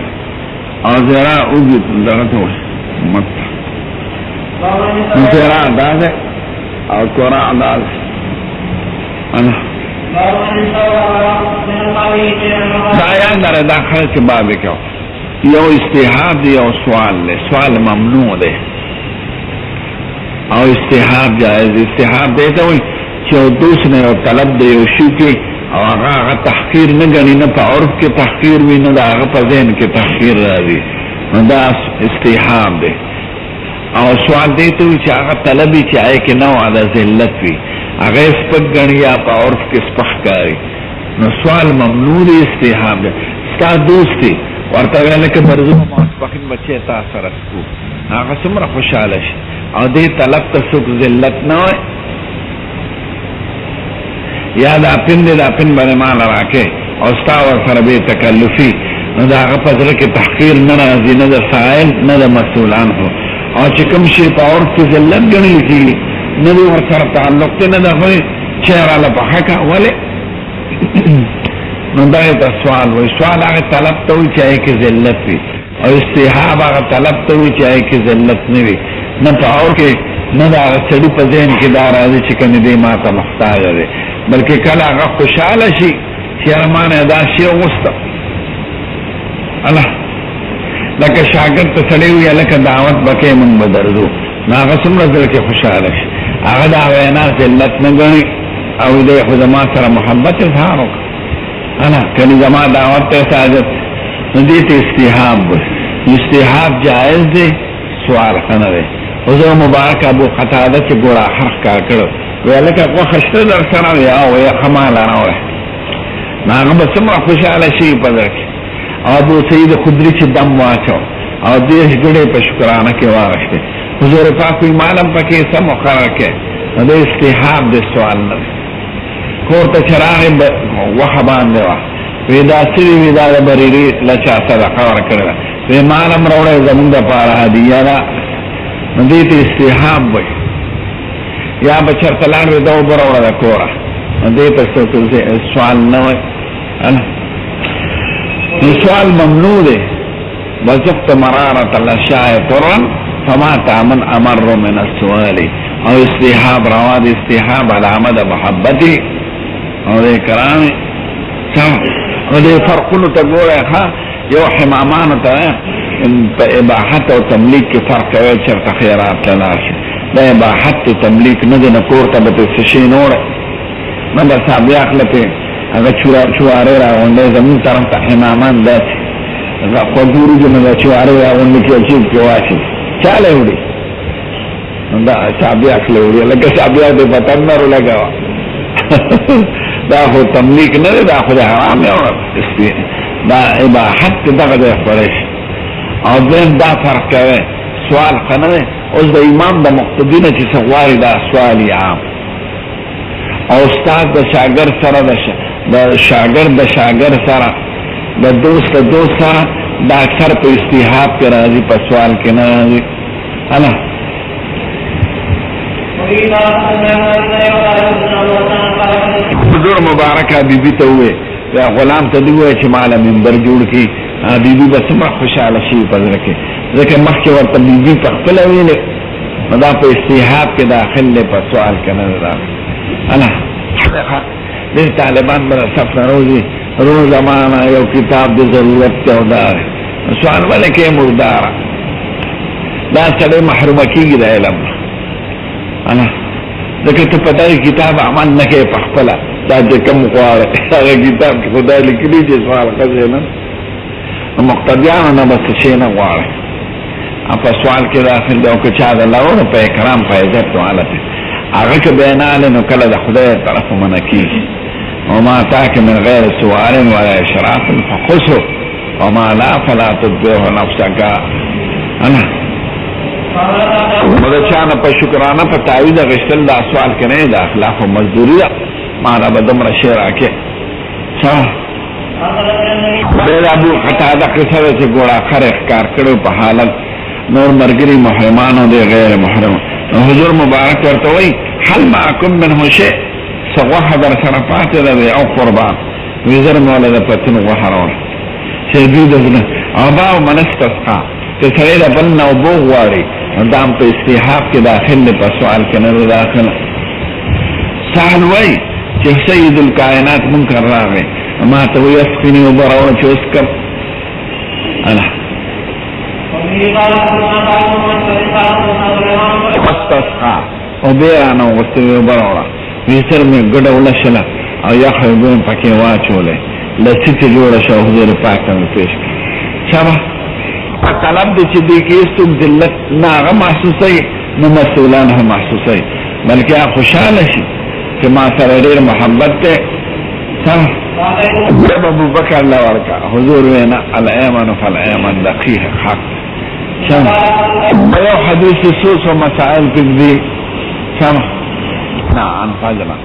او زیرا اوږد دغه ته وایي مته، نو زیرا دا ځای او کورا دا ځای. دا یاد لرئ دا خلک باب کې یو استحاب دی او سوال دی. سوال ممنوع دی او استحاب جائز. استحاب دی ته وایي چې یو دوست نه یو طلب دی یو شي کې، او هغه تحقیر نه ګڼي، نه په عرف کې تحقیر وي، نه د هغه په ذهن کې تحقیر راځي، نو دا استحاب دی. او سوال دی ته وایي چې هغه طلب چې هغې کې نوع د ذلت وي، هغه سپک ګڼي یا په عرف کې سپک کاري، نو سوال ممنوع دی، استحاب دی. ستا دوست دی ورته ویل کې برزو ماسپخین بچی تا سره سکو هغه څومره خوشاله شي او دې طلب ته څوک ذلت نه وای یا دا پند باندې مال راکې او ستا ورسره بې تکلفي نو د هغه په زړه کې تحقیر نه راځي نه د سائل نه د مسؤولان هو او چې کوم شي په عرف کې ذلت ګڼل کېږي نه د ورسره تعلق دی نه د هغوی چې راله په حقه ولې نو دا ته سوال وایي سوال هغه طلب ته وایي چې هغې کې ذلت وي او استحاب هغه طلب ته وایي چې هغې کې ذلت نه وي نه په عرف کې نه د هغه سړي په ذهن کې دا راځي چې کومې دی ما ته محتاجه دی بلکې کله هغه خوشحاله شي چې یاره ما نه دا شی وغوسته الله لکه شاګرد ته سړی ووایي هلکه دعوت به کوې مونږ به درځو نو هغه څومره زړه کې خوشحاله شي هغه دا وینا ذلت نه ګڼي او دی خو زما سره محبت اظهار وکړه انا کنی زما دعوت ته ساجت نو دې ته استحاب وایي استحاب جائز دی سوال ښه نه دی حضور مبارک ابو قتاده چې ګوره حرف کار کړو وی هلکه غوښه شته در سره وی او وی ښه مال راوړی نو هغه به څومره خوشحاله شي په زړه کې او ابو سعید خدري چې دم واچو او دېرش ګړۍ په شکرانه کې واغشتې حضور پاک وی مالم پکې څه مقرر کړی نو د استحاب د سوال نه دی کور ته چې راغی غوښه باندې وه وی دا سوي وي دا د بریري له چا صدقه ورکړې ده وی مالم راوړی زمونږ دپاره هدیه ده نو دې ته استحاب وایي یا به چېرته لاړ وي دا اوبه راوړه د کوره نو دې ته سوال نه وایي نو سوال ممنوع دی وزقت مرارة الاشیاء طرا فما تامن امر من السؤال او استحاب رواد استحاب علامه د محبتي او دې کرامي او دې فرقونو ته ګوره ښه یو حمامانو ته په اباحت او تملیک کې فرق کوي چېرته خیرات ته لاړ شي دا اباحت او تملیک نه دی نه کور ته به ته څه شی نه وړی نه به سابیاخله پې هغه چوارې راغونډی زمونږ طرف ته حمامان داسې خوږ وریجو نه دا چوارې راغونډې کړي او چیز کې واچوي چا له وړي دا سابیاک له وړي لکه سابیاک د پتن نه ولګوه دا خو تملیک نه دی دا خو د حرام یو دا اباحت دغه دی خپلی شي او دویم دا فرق کوي سوال ښه نه دی اوس د امام د مقتدي نه چې څه غواړي دا سوال عام او استاد د شاګرد سره د شاګرد د شاګرد سره د دوست سره دا اکثر په استحاب کې راځي په سوال کې نه راځي الله حضور مبارکه بیبي ته ووایي یا غلام ته دې ووایي چې ماله منبر جوړ کړي بیبي به څومره خوشحاله شي په زړه کې ځکه مخکې ورته بیبي په خپله ویلې نو دا په استحاب کې داخل دی په سوال کې نه راغلی الله ډېر طالبان به صف نه روزي روزه مانا یو کتاب د ضرورت ته او دا سوال ولې کې مرداره دا سړی محرومه کېږي د علم الله ځکه ته په دغه کتاب عمل نه کوې په خپله دا چې کوم غواړې هغه کتاب کې خدای لیکلي چې سوال ښځې نه نو مقتدیانو نه به څه شی نه غواړې په سوال کې داخل دی او که چا د لرو په اکرام په عزت حالت هغه که بیناله نو کله د خدای طرف منع کېږي وما اتاك من غیر سؤال ولا اشراف فخذه وما لا فلا تتبعه نفسك انا مده چانه په شکرانه په تعویض غشتل دا سوال کې نه د اخلاق او مزدوری ده معنا به دومره شی راکې څه بل ابو قتاده قصه چې ګوړه خر اخکار کړو په حالت نور مرګري محرمانو دي غیر محرم حضور مبارک ورته وایي هل معكم منه شيء سغوحه در سره پاتې ده او قربان وی زر مولا د پتن غوحه راوړه چې دوی د زړه ابا او منستسقا که سړی د بل نه اوبه غواړي نو دا هم په استحاب کې داخل دی په سوال کې نه دی داخل سهل وایي چې سید الکائنات منکر راغی ما ته وایي اسقني اوبه راوړه چې وسکم الله استسقا اوبه رانه وغوښتې اوبه راوړه ویسر میں گڑا ولشلا او یخ اوبه پکې واچولې لسی ته جوړه شو حضور پاک ته پیش شابه طلب دې چې دې کې ستوم ذلت نه هغه محسوسوي نه مسؤلان هم محسوسوي بلکې خوشاله شي چې ما سره ډېر محبت ده سم جب ابو بکر لورکا حضور وینا الایمن فالایمن دقیق حق سم یو حدیث سوس و مسائل پکدی سم نا انفاجنا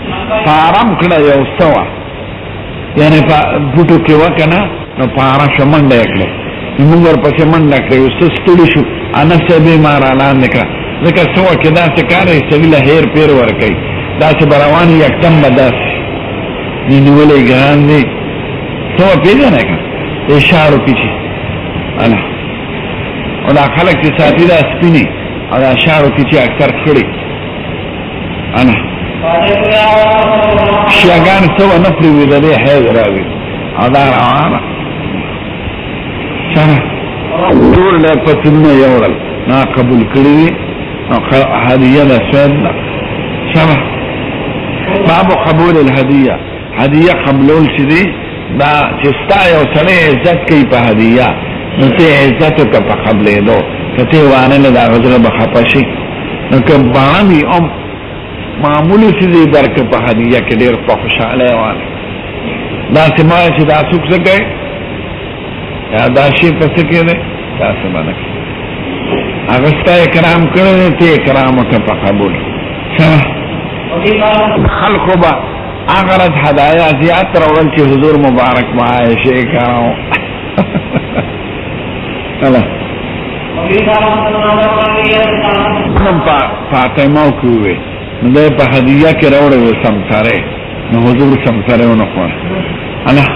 پارم کڑا یو سوا یعنی بوٹو کی وکنا نو پارا شو منڈا اکڑے نمونگر پسی منڈا اکڑے اس ستوڑی شو انس بیمار آلان نکا ذکر سوا که دا سکاره سویل هیر پیر ورکی دا سی بروانی یکتن بداس نینولی گران دی سوا پیجا نکا اشارو پیچی انا او دا خلق چی ساتی دا سپینی او دا اشارو پیچی اکتر کھڑی انا شیعگان سوا نپریوی دا دی حیض راوی او دا روانا سنا دور لے پتنو یورل نا قبول کری هدیه دا سوید دا سما باب قبول الهدیه هدیه قبلول چی دا چستا یو سڑے عزت کئی پا هدیه نو تی عزتو کا پا قبلے دو کتی وانے دا غزر بخپشی نو که بانی معمولی چیزی درک پا هدیه که دیر پا خوشحالے وانے دا سماعی چی دا سوک سکے یا دا شی پا سکے دے دا سمانک اغسطا اکرام کرنے تی اکرامو کا پا قبول سما خلقو با آغرت هدایا زیاد روڑل چی حضور مبارک با عائشہ کراؤ اللہ ہم فاطمہ کوئے دے پا ہدیہ کی روڑے وہ سمسارے نو حضور سمسارے انہوں اللہ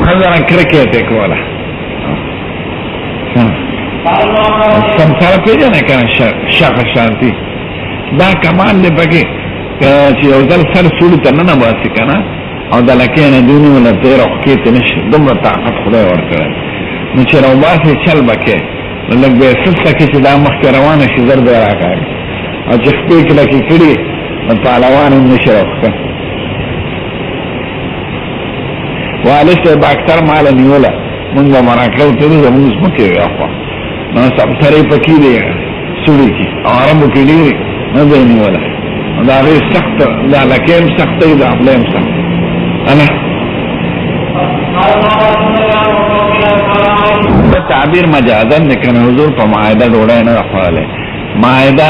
حضران کرکیتے کولا سمسارہ پیجانے کنا شاق شانتی دا کمال دے پاکی چی اوزل سر سولی تا ننا باسی کنا او دا لکین دونی ولا تیر اخکیت نشی دم را طاقت خدای ورکرن نو چی رو باسی چل بکی لگ بے سستا کی چی دا مخی روانشی زرد راکاری او چی خپیک لکی کری پالوانی نشی روکتا والش باکتر مالا نیولا منگا مراکلو تیرو زمونس مکی وی اخوا نو سب سری پکی دی سولی کی او عربو کی دیری نو دی نیولا دا غیر سخت دا لکیم سخت دا عبلیم سخت انا دا تعبیر مجازن نکن حضور پا معایدہ دوڑای نا رخوالے معایدہ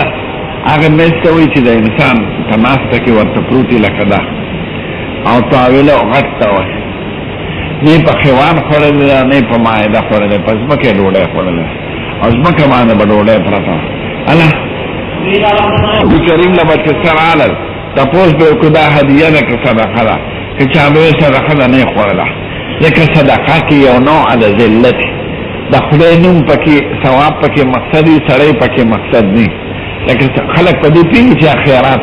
اگر نیستوی چی دا انسان تناستا کی ورطا پروتی لکدا او تاویلو غٹتا وی نی پا خیوان خورده دا نی پا معایدہ خورده پا زمکے دوڑای خورده او زمکہ مانا با دوڑای پرتا انا بی کریم لبا چسر آلد تپوس بے کدا هدیه ده که صدقه ده که چابوی صدقه ده نی خورده لکه صدقه کی یو نوع ده ذلتی ده خدای نوم پکی ثواب پکی مقصدی سڑی پکی مقصد نی لکه خلق پا دی پیگی چه خیرات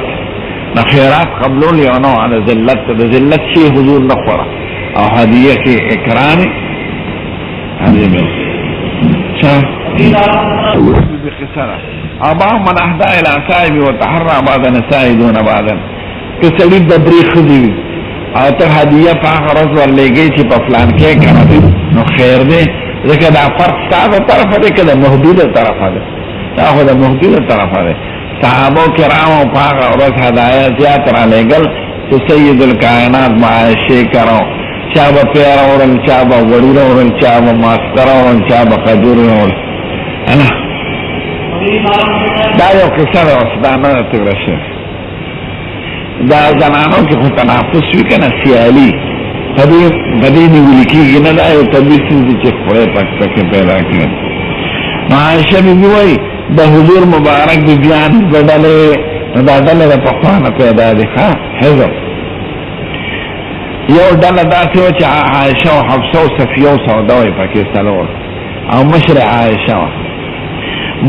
ده خیرات قبلول یو نوع ده ذلت ده ذلت چی حضور نخوره او هدیه کی اکرانی هدیه بیل چه بخسره ابا من اهدا الى صاحب وتحرى بعض نساء دون بعض کسړي د بری خدي او ته هدیه په غرض ورلېږي چې په فلان کې کړه نو خیر دی ځکه دا فرق ستاسو طرفه دی که د محدوده طرفه دی دا خو د محدوده طرفه دی صحابه کرامو په غرض هدایا زیات را لېږل چې سید الکائنات معاشي کرو چا به پیر اورل چا به وړي اورل چا به ماسکر اورل چا به قدور اورل انا دا یو قصه ده اوس دا نه تکړه شوې دا زنانو کې خو تنافس وي که نه سیالي په دې نیولې کېږي نه دا یو طبیعي څیز دی چې خدای پاک پکې پیدا کړی نو عایشه بیبي وایي د حضور مبارک بیبیان د ډلې دا ډله د پخوا نه پیدا دي ښه حزب یو ډله داسې وه چې عایشه او حفصه او صفیه او سوده وایي پکې څلور او مشر عایشه وه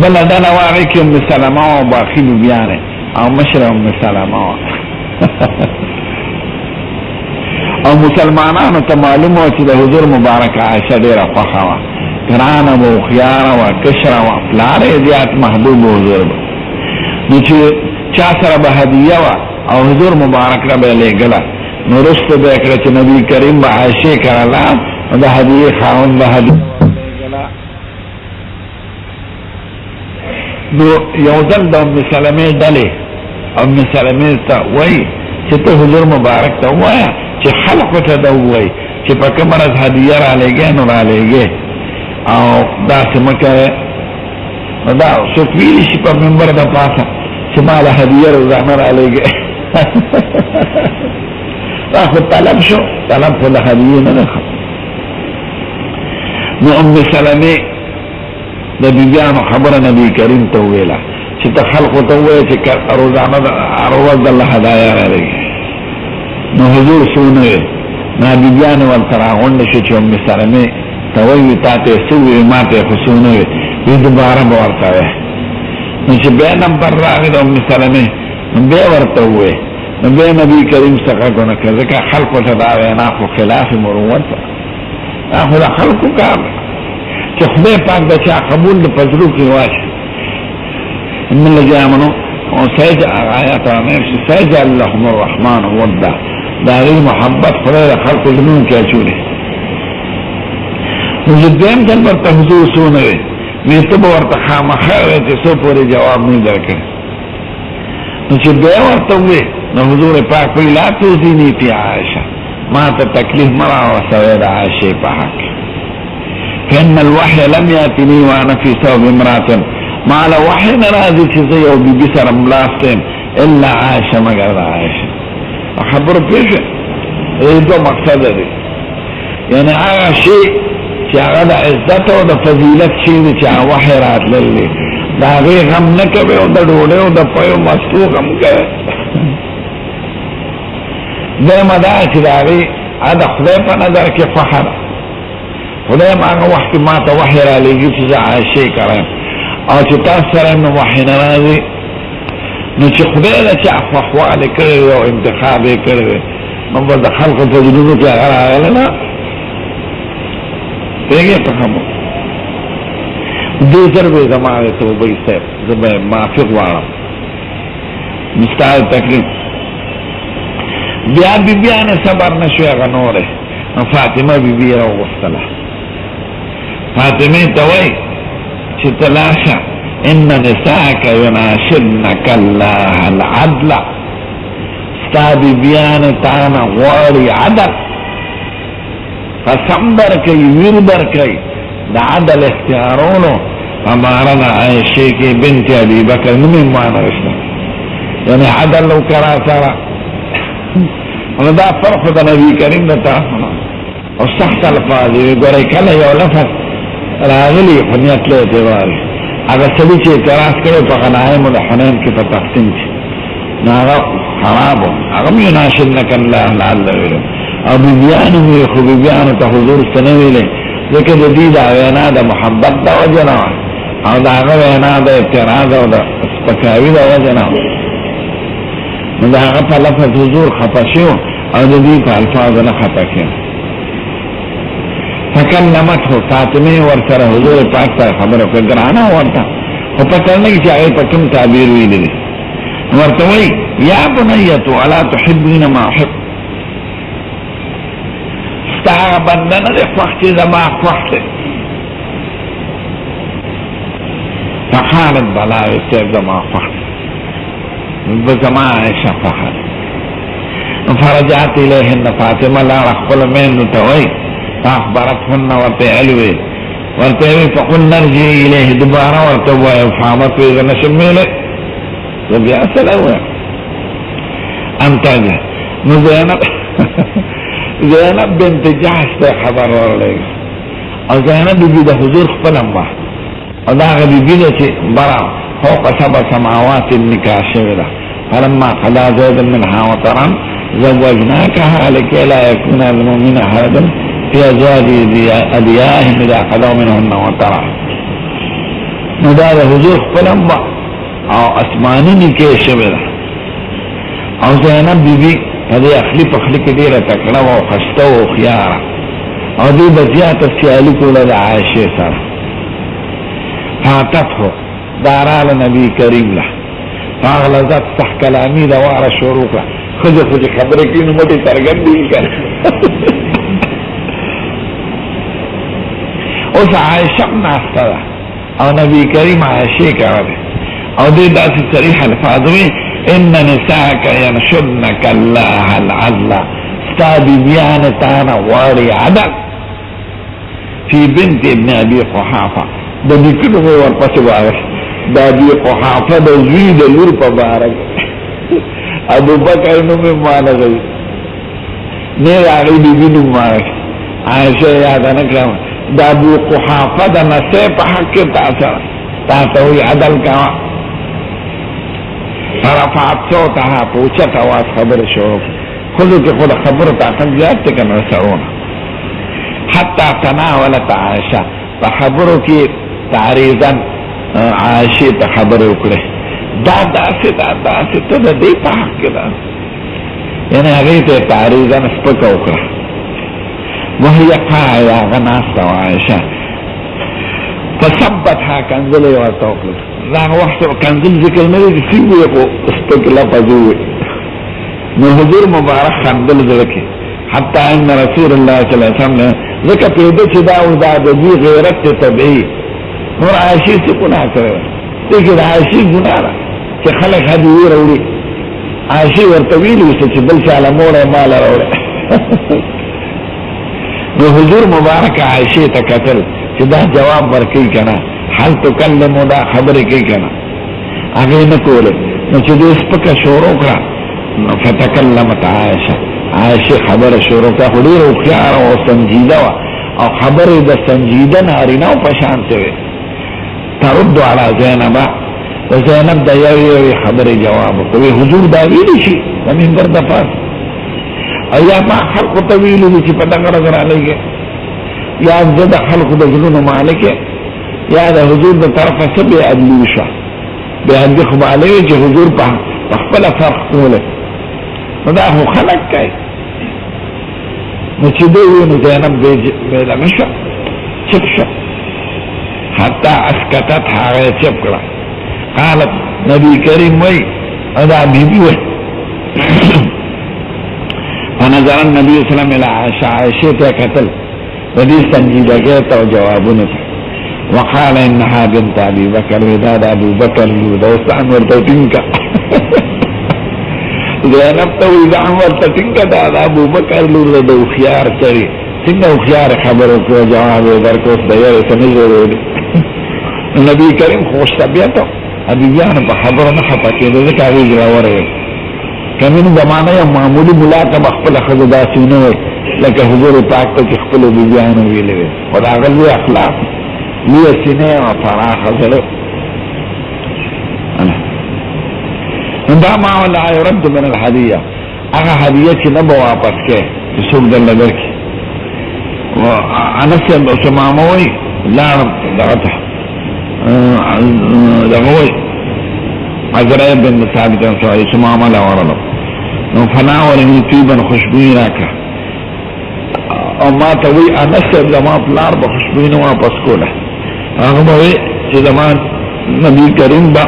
بل ډله واغې کې ام سلمه او باقي بیبیانې او مشره ام سلمه وه او مسلمانانو ته معلومه وه چې د حضور مبارک عایشه ډېره خوښه وه ګرانه وه هوښیاره وه کشره وه پلار یې زیات محبوب حضور به نو چې چا سره به هدیه وه او حضور مبارک را به یې لېږله نو وروسته به یې کړه چې نبي کریم به عایشې کرله نو د هدیې خاوند به هدیه نو یو ځل د ام سلمې ډلې ام سلمې ته وایي چې ته حضور مبارک ته وایا چې خلق ته دا وای چې په کومه ورځ هدیه را لېږې نو را لېږې او داسې مه کوې نو دا څوک ویلی شي په منبر د پاسه چې ما له هدیه روزانه را لېږې دا خو طلب شو طلب خو له هدیې نه ده نو ام سلمې د بیبیانو خبره نبی کریم ته وویله چې ته خلقو ته ووایې چې روزانه هر ورځ د الله هدایه را لېږې نو حضور څه ونه ویل نو بیبیانې ورته راغونډې شو چې ام سلمې ته وایي تا ته یې څه وویل ما ته یې خو څه ونه ویل وی دوباره به ورته وایې نو چې بیا نمبر راغی د ام سلمې نو بیا ورته ووایې نو بیا نبی کریم څخه ګونه کړه ځکه خلقو ته دا وینا خو خلاف مروت ده دا خو د خلقو کار دی چې خدای پاک د چا قبول د پزړو کې واچي ان الذين امنوا وسيجعل آيات امرش سيجعل لهم الرحمن ودا دا غي محبت خدای د خلقو زمون کې اچولې نو دیم دل ورته حضور سونه وي ته ورته خامخا چې څو پورې جواب نه درکړي نو چې بیا ورته وي نو حضور پاک وی لا توزینی فی عائشہ ما ته تکلیف مرا وسوي د عائشہ په حق فإن الوحي لم يأتني وانا في ثوب امرأة ما له وحي نرازي چې زه یو بیبي سره ملاستم الا عائشہ مگر د عائشہ خبر پیښه دو مقصد دی یعنی هغه شی چې هغه د عزت او د فضیلت شی دی چې وحي راتللی دا غي غم نه کوي او د ډوډۍ او د پيو مستو غم کوي دغه دا چې دا غي دا خدای په نظر کې فخر خدای هغه وخت ما ته وحي را لېږي چې عائشہ کرم او چې تاسو سره نو وحي نه راځي نو چې خدای له چا خواله کړی او انتخاب یې کړی نو د خلکو په جنونو کې هغه راغلی نه پیږې په خبرو دې سره به زما د توبې صاحب زه به معافي غواړم مستعد تکلیف بیا بیبیانې صبر نه شوې هغه نورې نو فاطمه بیبي یې راوغوښتله فاطمې ته وایي چې ته لاړ شه ان نساءك يناشدنك الله العدل ستا بیبیانې تا نه غواړي عدل قسم درکوي ویر درکوي د عدل اختیارولو اماره د عایشې کې بنت ابي بکر نوم یې مانوسته یعنی عدل او کرا سره نو دا فرق د نبی کریم د طرف نه او سخت الفاظ یې ګورئ کله یو لفظ راغلی خو نیت له دیوال هغه سړي چې اعتراض کړی په غنایم د حنین کې په تقسیم کې نو هغه خراب و هغه مې ناشدنک الله لعل ویلو او بیبیانو مې خو بیبیانو ته حضور څه نه ویلې ځکه د دې د وینا د محبت د وجه نه او د هغه وینا د اعتراض او د سپکاوي د وجه نه نو د هغه په لفظ حضور خفه شو او د دې په الفاظ نه خفه کېږي فکلمته فاطمه ورسره حضور پاک ته خبره کوي ګرانه ورته خو پته نه چې هغه په کوم تعبیر ویلي ورته وایي یا بنیتو الا تحبین ما احب ستا بنده نه دی خوښ چې زما خوښ دی فقالت بلا ویل زما خوښ دی زما عایشه خوښ دی فرجعت الیهن فاطمه لاړه خپله میندو ته وایي فاخبرتهن ورته علوي ورته فقل نرجع اليه دوباره ورته وایي فهمت وی زه نشم ویلی زه بیا سلام وایم انتجه نو زینب بنت جحش ته خبر ورلېږه او زینب بیبي د حضور خپله وه او دا هغه بیبي ده چې برا فوق 7 سماوات نکاح شوې ده فلما قضى زيد منها وطرا زوجناكها لكي لا يكون المؤمن حرج في ازواج ادعيائهم اذا قضوا منهن وطرا نو دا د حضور خپله وه او اسماني نکاح شوې ده او زینب بیبي په دې اخلي پخلي کې ډېره تکړه وه او ښایسته وه هوښیاره او دوی به زیاته سیالي کوله د عایشې سره فاتته دا راله نبي کریم له فاغلظت صح کلامي د واره شروع کړه ښځې خو چې خبرې کوي نو مټې څرګندې وي که نه اوس عایشه هم ناسته ده او نبي کریم عایشې کوه دی او دوی داسې صریح الفاظ وي ان نساءک ینشدنک اللہ العدل ستا بیبیان تانا واری عدل فی بنت ابن ابی قحافه د نکلو مې ورپسې واغست د ابي قحافه د زوی د لور په باره ابو بکر نوم یې مانغی نه هغې بیبي نوم واغست عایشه یاده نه کړم د ابو قحافه د نسې په حق کې تا ته وایي عدل کوه فرفعت صوتها په اوچت اواز خبرې شروع ښځو کې خو د خبرو طاقت زیات دی که نه سړونه حتی تناولت عایشه په خبرو کې تعریضا عایشې ته خبرې وکړې دا داسې ته د دې په حق کې ده یعنې هغې ته یې تعریضا سپکه وکړه وهي قاعده هغه ناسته وه عایشه فثبتها کنزل یې ورته وکړل هغه وخت کنزل ذکر نه دی چې څنګه یې خو سپک لفظ ووایي نو حضور مبارک خندل زړه کې حتی ان رسول الله صلی الله علیه وسلم ځکه پیدا چې دا او دا د دوی غیرت ته طبیعي نور عایشې څه ګناه کړې دې کې د عایشې ګناه ده چې خلک هدیې راوړي عایشې ورته ویلي اوس چې بل چا له موړی مال راوړی نو حضور مبارک عایشې ته کتل چې دا جواب ورکوي که نه هل تکلمو دا خبرې کوي که نه هغې نه کولې نو چې دې سپکه شروع کړه فتکلمت عایشه عایشه خبره شروع کړه خو ډېره هوښیاره او سنجیده وه او خبرې د سنجیده نارینهو په شانتې وې ترد علی زینبه د زینب د یوې خبرې جواب ورکوي حضور دا ویلی شي د منبر د پاس او یا ما خلقو ته ویلي دي چې په دغه ورځ رالیږې یا زه د خلقو د زړونو مالک یا د حضور د طرفه څه بې عدلي وشوه بې عدلي خو به علی وي چې حضور په خپله فرق کولی نو دا خو خلق کوي نو چې دی وی نو زینب بېدغه شوه چپ شوه حتی اسکتت هغه چپ کړه قالت نبی کریم وی دا بیبي وی فنظر النبي صلی الله علیه وسلم الى عائشه ته کتل د دې سنجیدګۍ ته او جوابونه وقال انها بنت ابي بکر دا د ابو بکر د اوسان ورته ټینګه زینب ته وی ځان ورته ټینګه دا د ابو بکر لور د هوښیار سړي څنګه هوښیار خبرو کړو جواب یې درکړ اوس د یوې څه نه ضروري نبی کریم خوش طبیعت و حبیبیان په خبرو نه خفه کېدو ځکه هغوی زړور وی کمین زمانه یو معمولي ملا ته به خپله ښځه داسې نه وی لکه حضور پاک ته چې خپلو بیبیانو ویلې وی خو د هغه لوی اخلاق لویه سینې او پراخه زړه دا ما ولا يرد من الهدیه هغه هدیه چې نه به واپس کې چې څوک درله درکړي انس ثمامه وی لاړم دغه ته دغه وی عزرائیل بن ثابت انصاري ثمامه لا ورلم نو فناولني طيبا خوشبوئی راکړه او ما ته وی انس زما پلار به خوشبوئی نه واپس کوله هغه به وی چې زما نبی کریم به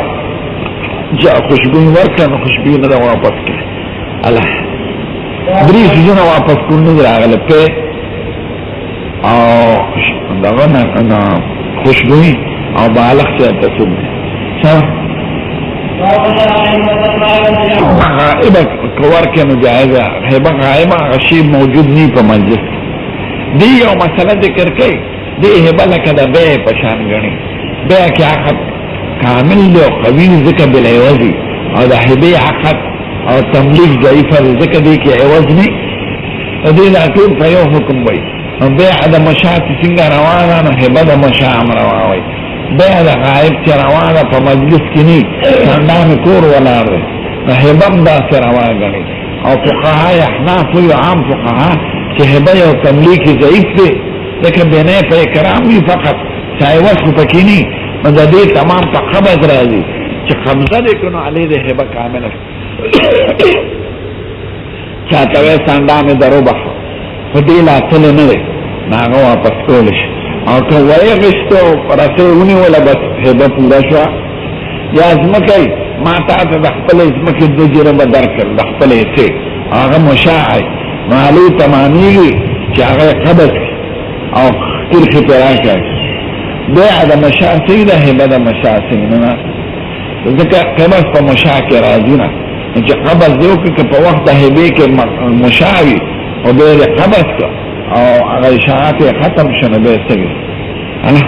چې خوشبوئی ورکړه نو خوشبوئی نه ده واپس کړه الله درې څیزونه واپس کول نه دي راغله په او دغه نه خوشبوئی او بالغ چې تصوب څه غائبه کور کې مجازه هبه غائبه غشي موجود نی په مجلس دی یو مسله ذکر کوي دی هبه لکه د بیع په شان غني بیع کې عقد کامل دی او قوي ذکر بل عوضي او د هبه عقد او تملیک ضعیفه ذکر دی کې عوض نه دې لا ټول په یو حکم وي بیع د مشاعت څنګه روانه نه هبه د مشاعت روانه بیع د غائب چې روانه په مجلس کې نه څنګه کور ولاړ دی هبه دا سره روانه غني او فقهای احناف وی عام فقها چې هبه او تملیک ضعیف دی لکه بنه په کرام وی فقط چای وسو پکې نه مده دې تمام په قبض راځي چې قبضه دې کنو علی دې هبه کامله چاته وې ساندامه درو بخ په دې لا تل نه وي ناغه واپس کول شي او که وای غشتو پرته ونی ولا بس هبه پورا شو یا ازمکه ما ته د خپل ازمکه د جره بدر کړ د خپل ته هغه مشاعر مالی تمامیږي چې هغه قبض او ترخی پراکه بیع د مشاعر سیده هبه د مشاعر سیده نه ځکه قبض په مشاعر کې راځي نه چې قبض دیو کې په وخت د هبې کې مشاوي او به قبض او هغه اشاعات ختم شنه به سوي انا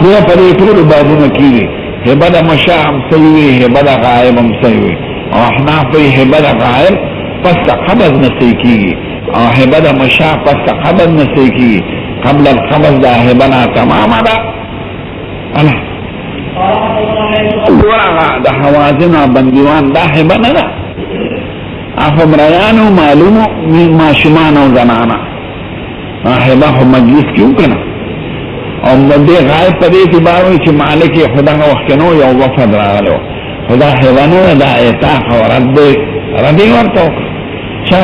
دې په دې ټول بابونه کې هبه د مشاعم سوي هبه د غائب هم سوي او احنا په هبه د غائب پس قبض نسي کیږي او هبه د مشاع پس قبض نسي کیږي قبل القبض د هبنا تماما ده انا ورغه د حوازن بندیوان دا هبه نه ده اخو مریانو معلومو ماشومان او زنانا هبه خو مجلس کیوں کنه او مده غائب په دې اعتبار چې مالک خدا وختنو یو وفد راغلو خدا هبه نه دا ایتاق او ردی ورته چا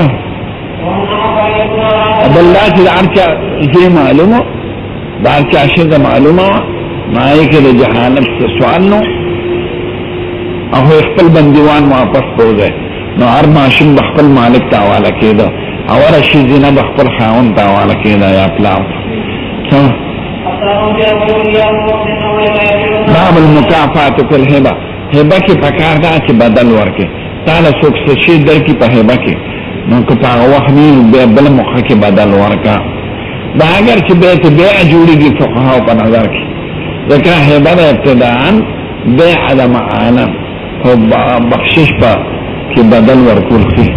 الله چې ارچا چې معلومه دا ارچا شي معلومه ما یې کې د جهالت سوال نو او خپل بندیوان واپس پوزه نو هر ماشوم خپل مالک ته حواله کېده او رشي زینه خپل خاون ته حواله کېده یا پلاو باب المکافات فی الهبه هبه کې پکار دا چې بدل ورکې تعالی څوک څه شي درکې په هبه کې نو که په وخت نه بل مخه کې بدل ورکا دا اگر چې به بيع جوړيږي فقها په نظر کې ځکه هبه ابتداء بيع على معانا او بخشش په کې بدل ورکول شي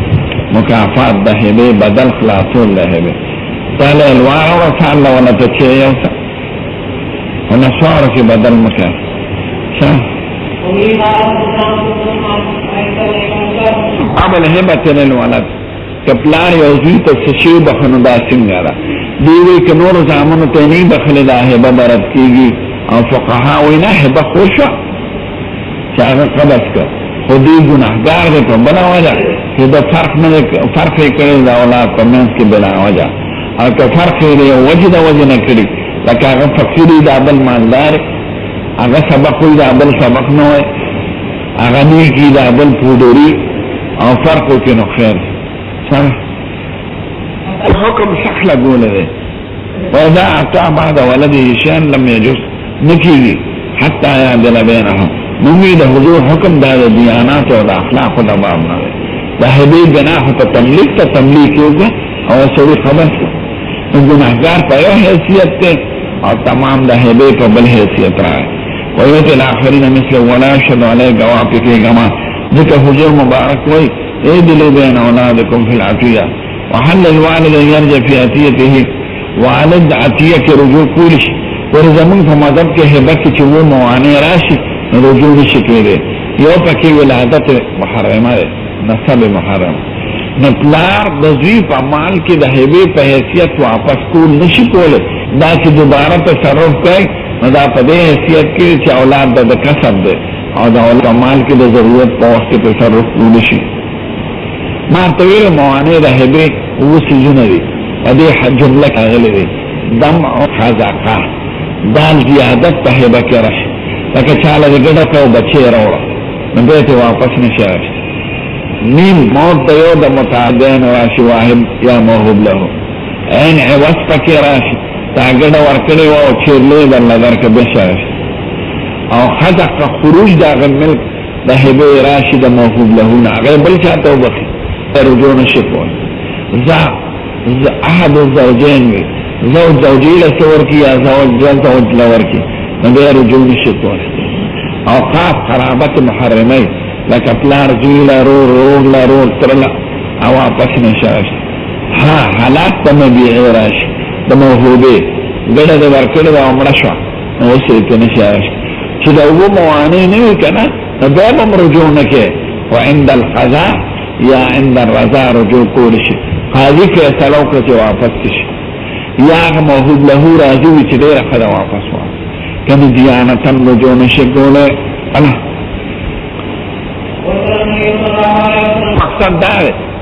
مکافات د هبه بدل خلاصول له هبه تعالی الوار او تعالی ولا تچيو ونصار کې بدل مکان څه قبل هبه للولد کپلار یو زوی ته سشي بخنو دا څنګه را دیوی ک نور زامنو ته نه بخله دا هبه برت کیږي او فقها وینا هبه خوشا چاغه قبض ک خو دې ګناهګار دې په بنا وجه چې دا فرق کړي دا اولاد په منځ کې بلا وجه او که فرق یې وجه نه کړی لکه هغه فقيري دا بل مالدار هغه سبق وي دا بل سبق نه وي هغه نیکی دا بل پودوري او فرق کې نو خیر الحكم شكله قوله ده وإذا أعطى بعد ولده شيئا لم يجوز نكيجي حتى يعدل بينهم نميد حضور حكم ده الديانات والأخلاق والأبابنا ده هبه جناح تتمليك يوجه او سوري خبر الجناحگار پا یو حیثیت تے اور تمام ده هبه پا بل حیثیت رائے ویوت الاخرین مثل ولا شد علی گواپی کے گما ذکر حضور مبارک وی اعدلوا بين اولادكم في العطيه وحل الوالد ان يرجع في عطيته والد عطيه رجوع كلش ورزمن په مذهب کې هبه کې چې و موانع راشي رجوع نشي کېږي یو پکې ولادت محرمه ده نسب محرم نپلار د زوی په مال کې د هبه په حیثیت واپس کول نشي کوله دا چې دوباره تصرف کوي نو دا په دې حیثیت کې چې اولاد د کسب ده او د اولاد مال کې د ضرورت په وخت کې تصرف کول شي ما تویل موانع د هبه وسجونه دي ادي جمله کاغلی دي دم او خزاقه دال زیادت په هبه کې راشي لکه چاله دغه کو بچي راوړه نو به ته واپس نشي نیم موت د یو د متعدین راشي واحد یا موهوب له عین عوض پکې راشي تاګړه ورکړي او چیرلې د نظر کې بشاش او خزاقه خروج د ملک د هبه راشي د موهوب له نه هغه بل چاته وبخي رجوع نشي کول احد الزوجين زوجي له سور کی یا زوج لور کی نو رجوع نشي کول اوقات قرابت محرمه لکه پلار زوی لرور ترلا او واپس نشاش ها حالات ته مبيع راشي د موهوبه ګړه د ورکړه او مړه شو نو څه کې نشاش چې دا وو موانع نه کنه نو به رجوع نه کې وعند القضاء یا عند الرضا رجوع کول شي قاضي کې سلام کړ چې واپس شي یا موهوب له راځي چې ډېر خدا واپس وا کنه دیانتن رجوع نشي کوله الله مقصد دا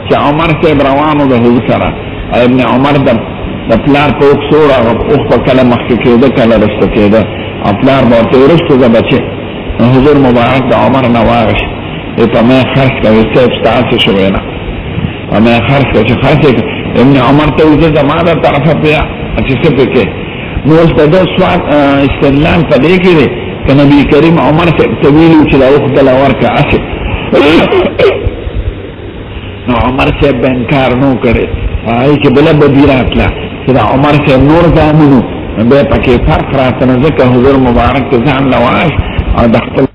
چې عمر سے روانو د حضور سره ابن عمر د پلار په وکسور او په کله مخکې کېده کله رسته کېده پلار ورته ورسته د بچي حضور مبارک د عمر نواغش په ما خرج کوي چې تاسو شوینا ما خرج کوي خرج ابن عمر ته وځي د ما د طرفه بیا چې څه پکې نو ستاسو سوال استدلال په دې کې دی چې نبی کریم عمر ته ویلو چې دا وخت د لور کا اسه نو عمر صاحب به انکار نو کړي هغه کې بل بدی راتله چې دا عمر صاحب نور ځامنو به پکې فرق راته نه ځکه حضور مبارک ته ځان لواش او د خپل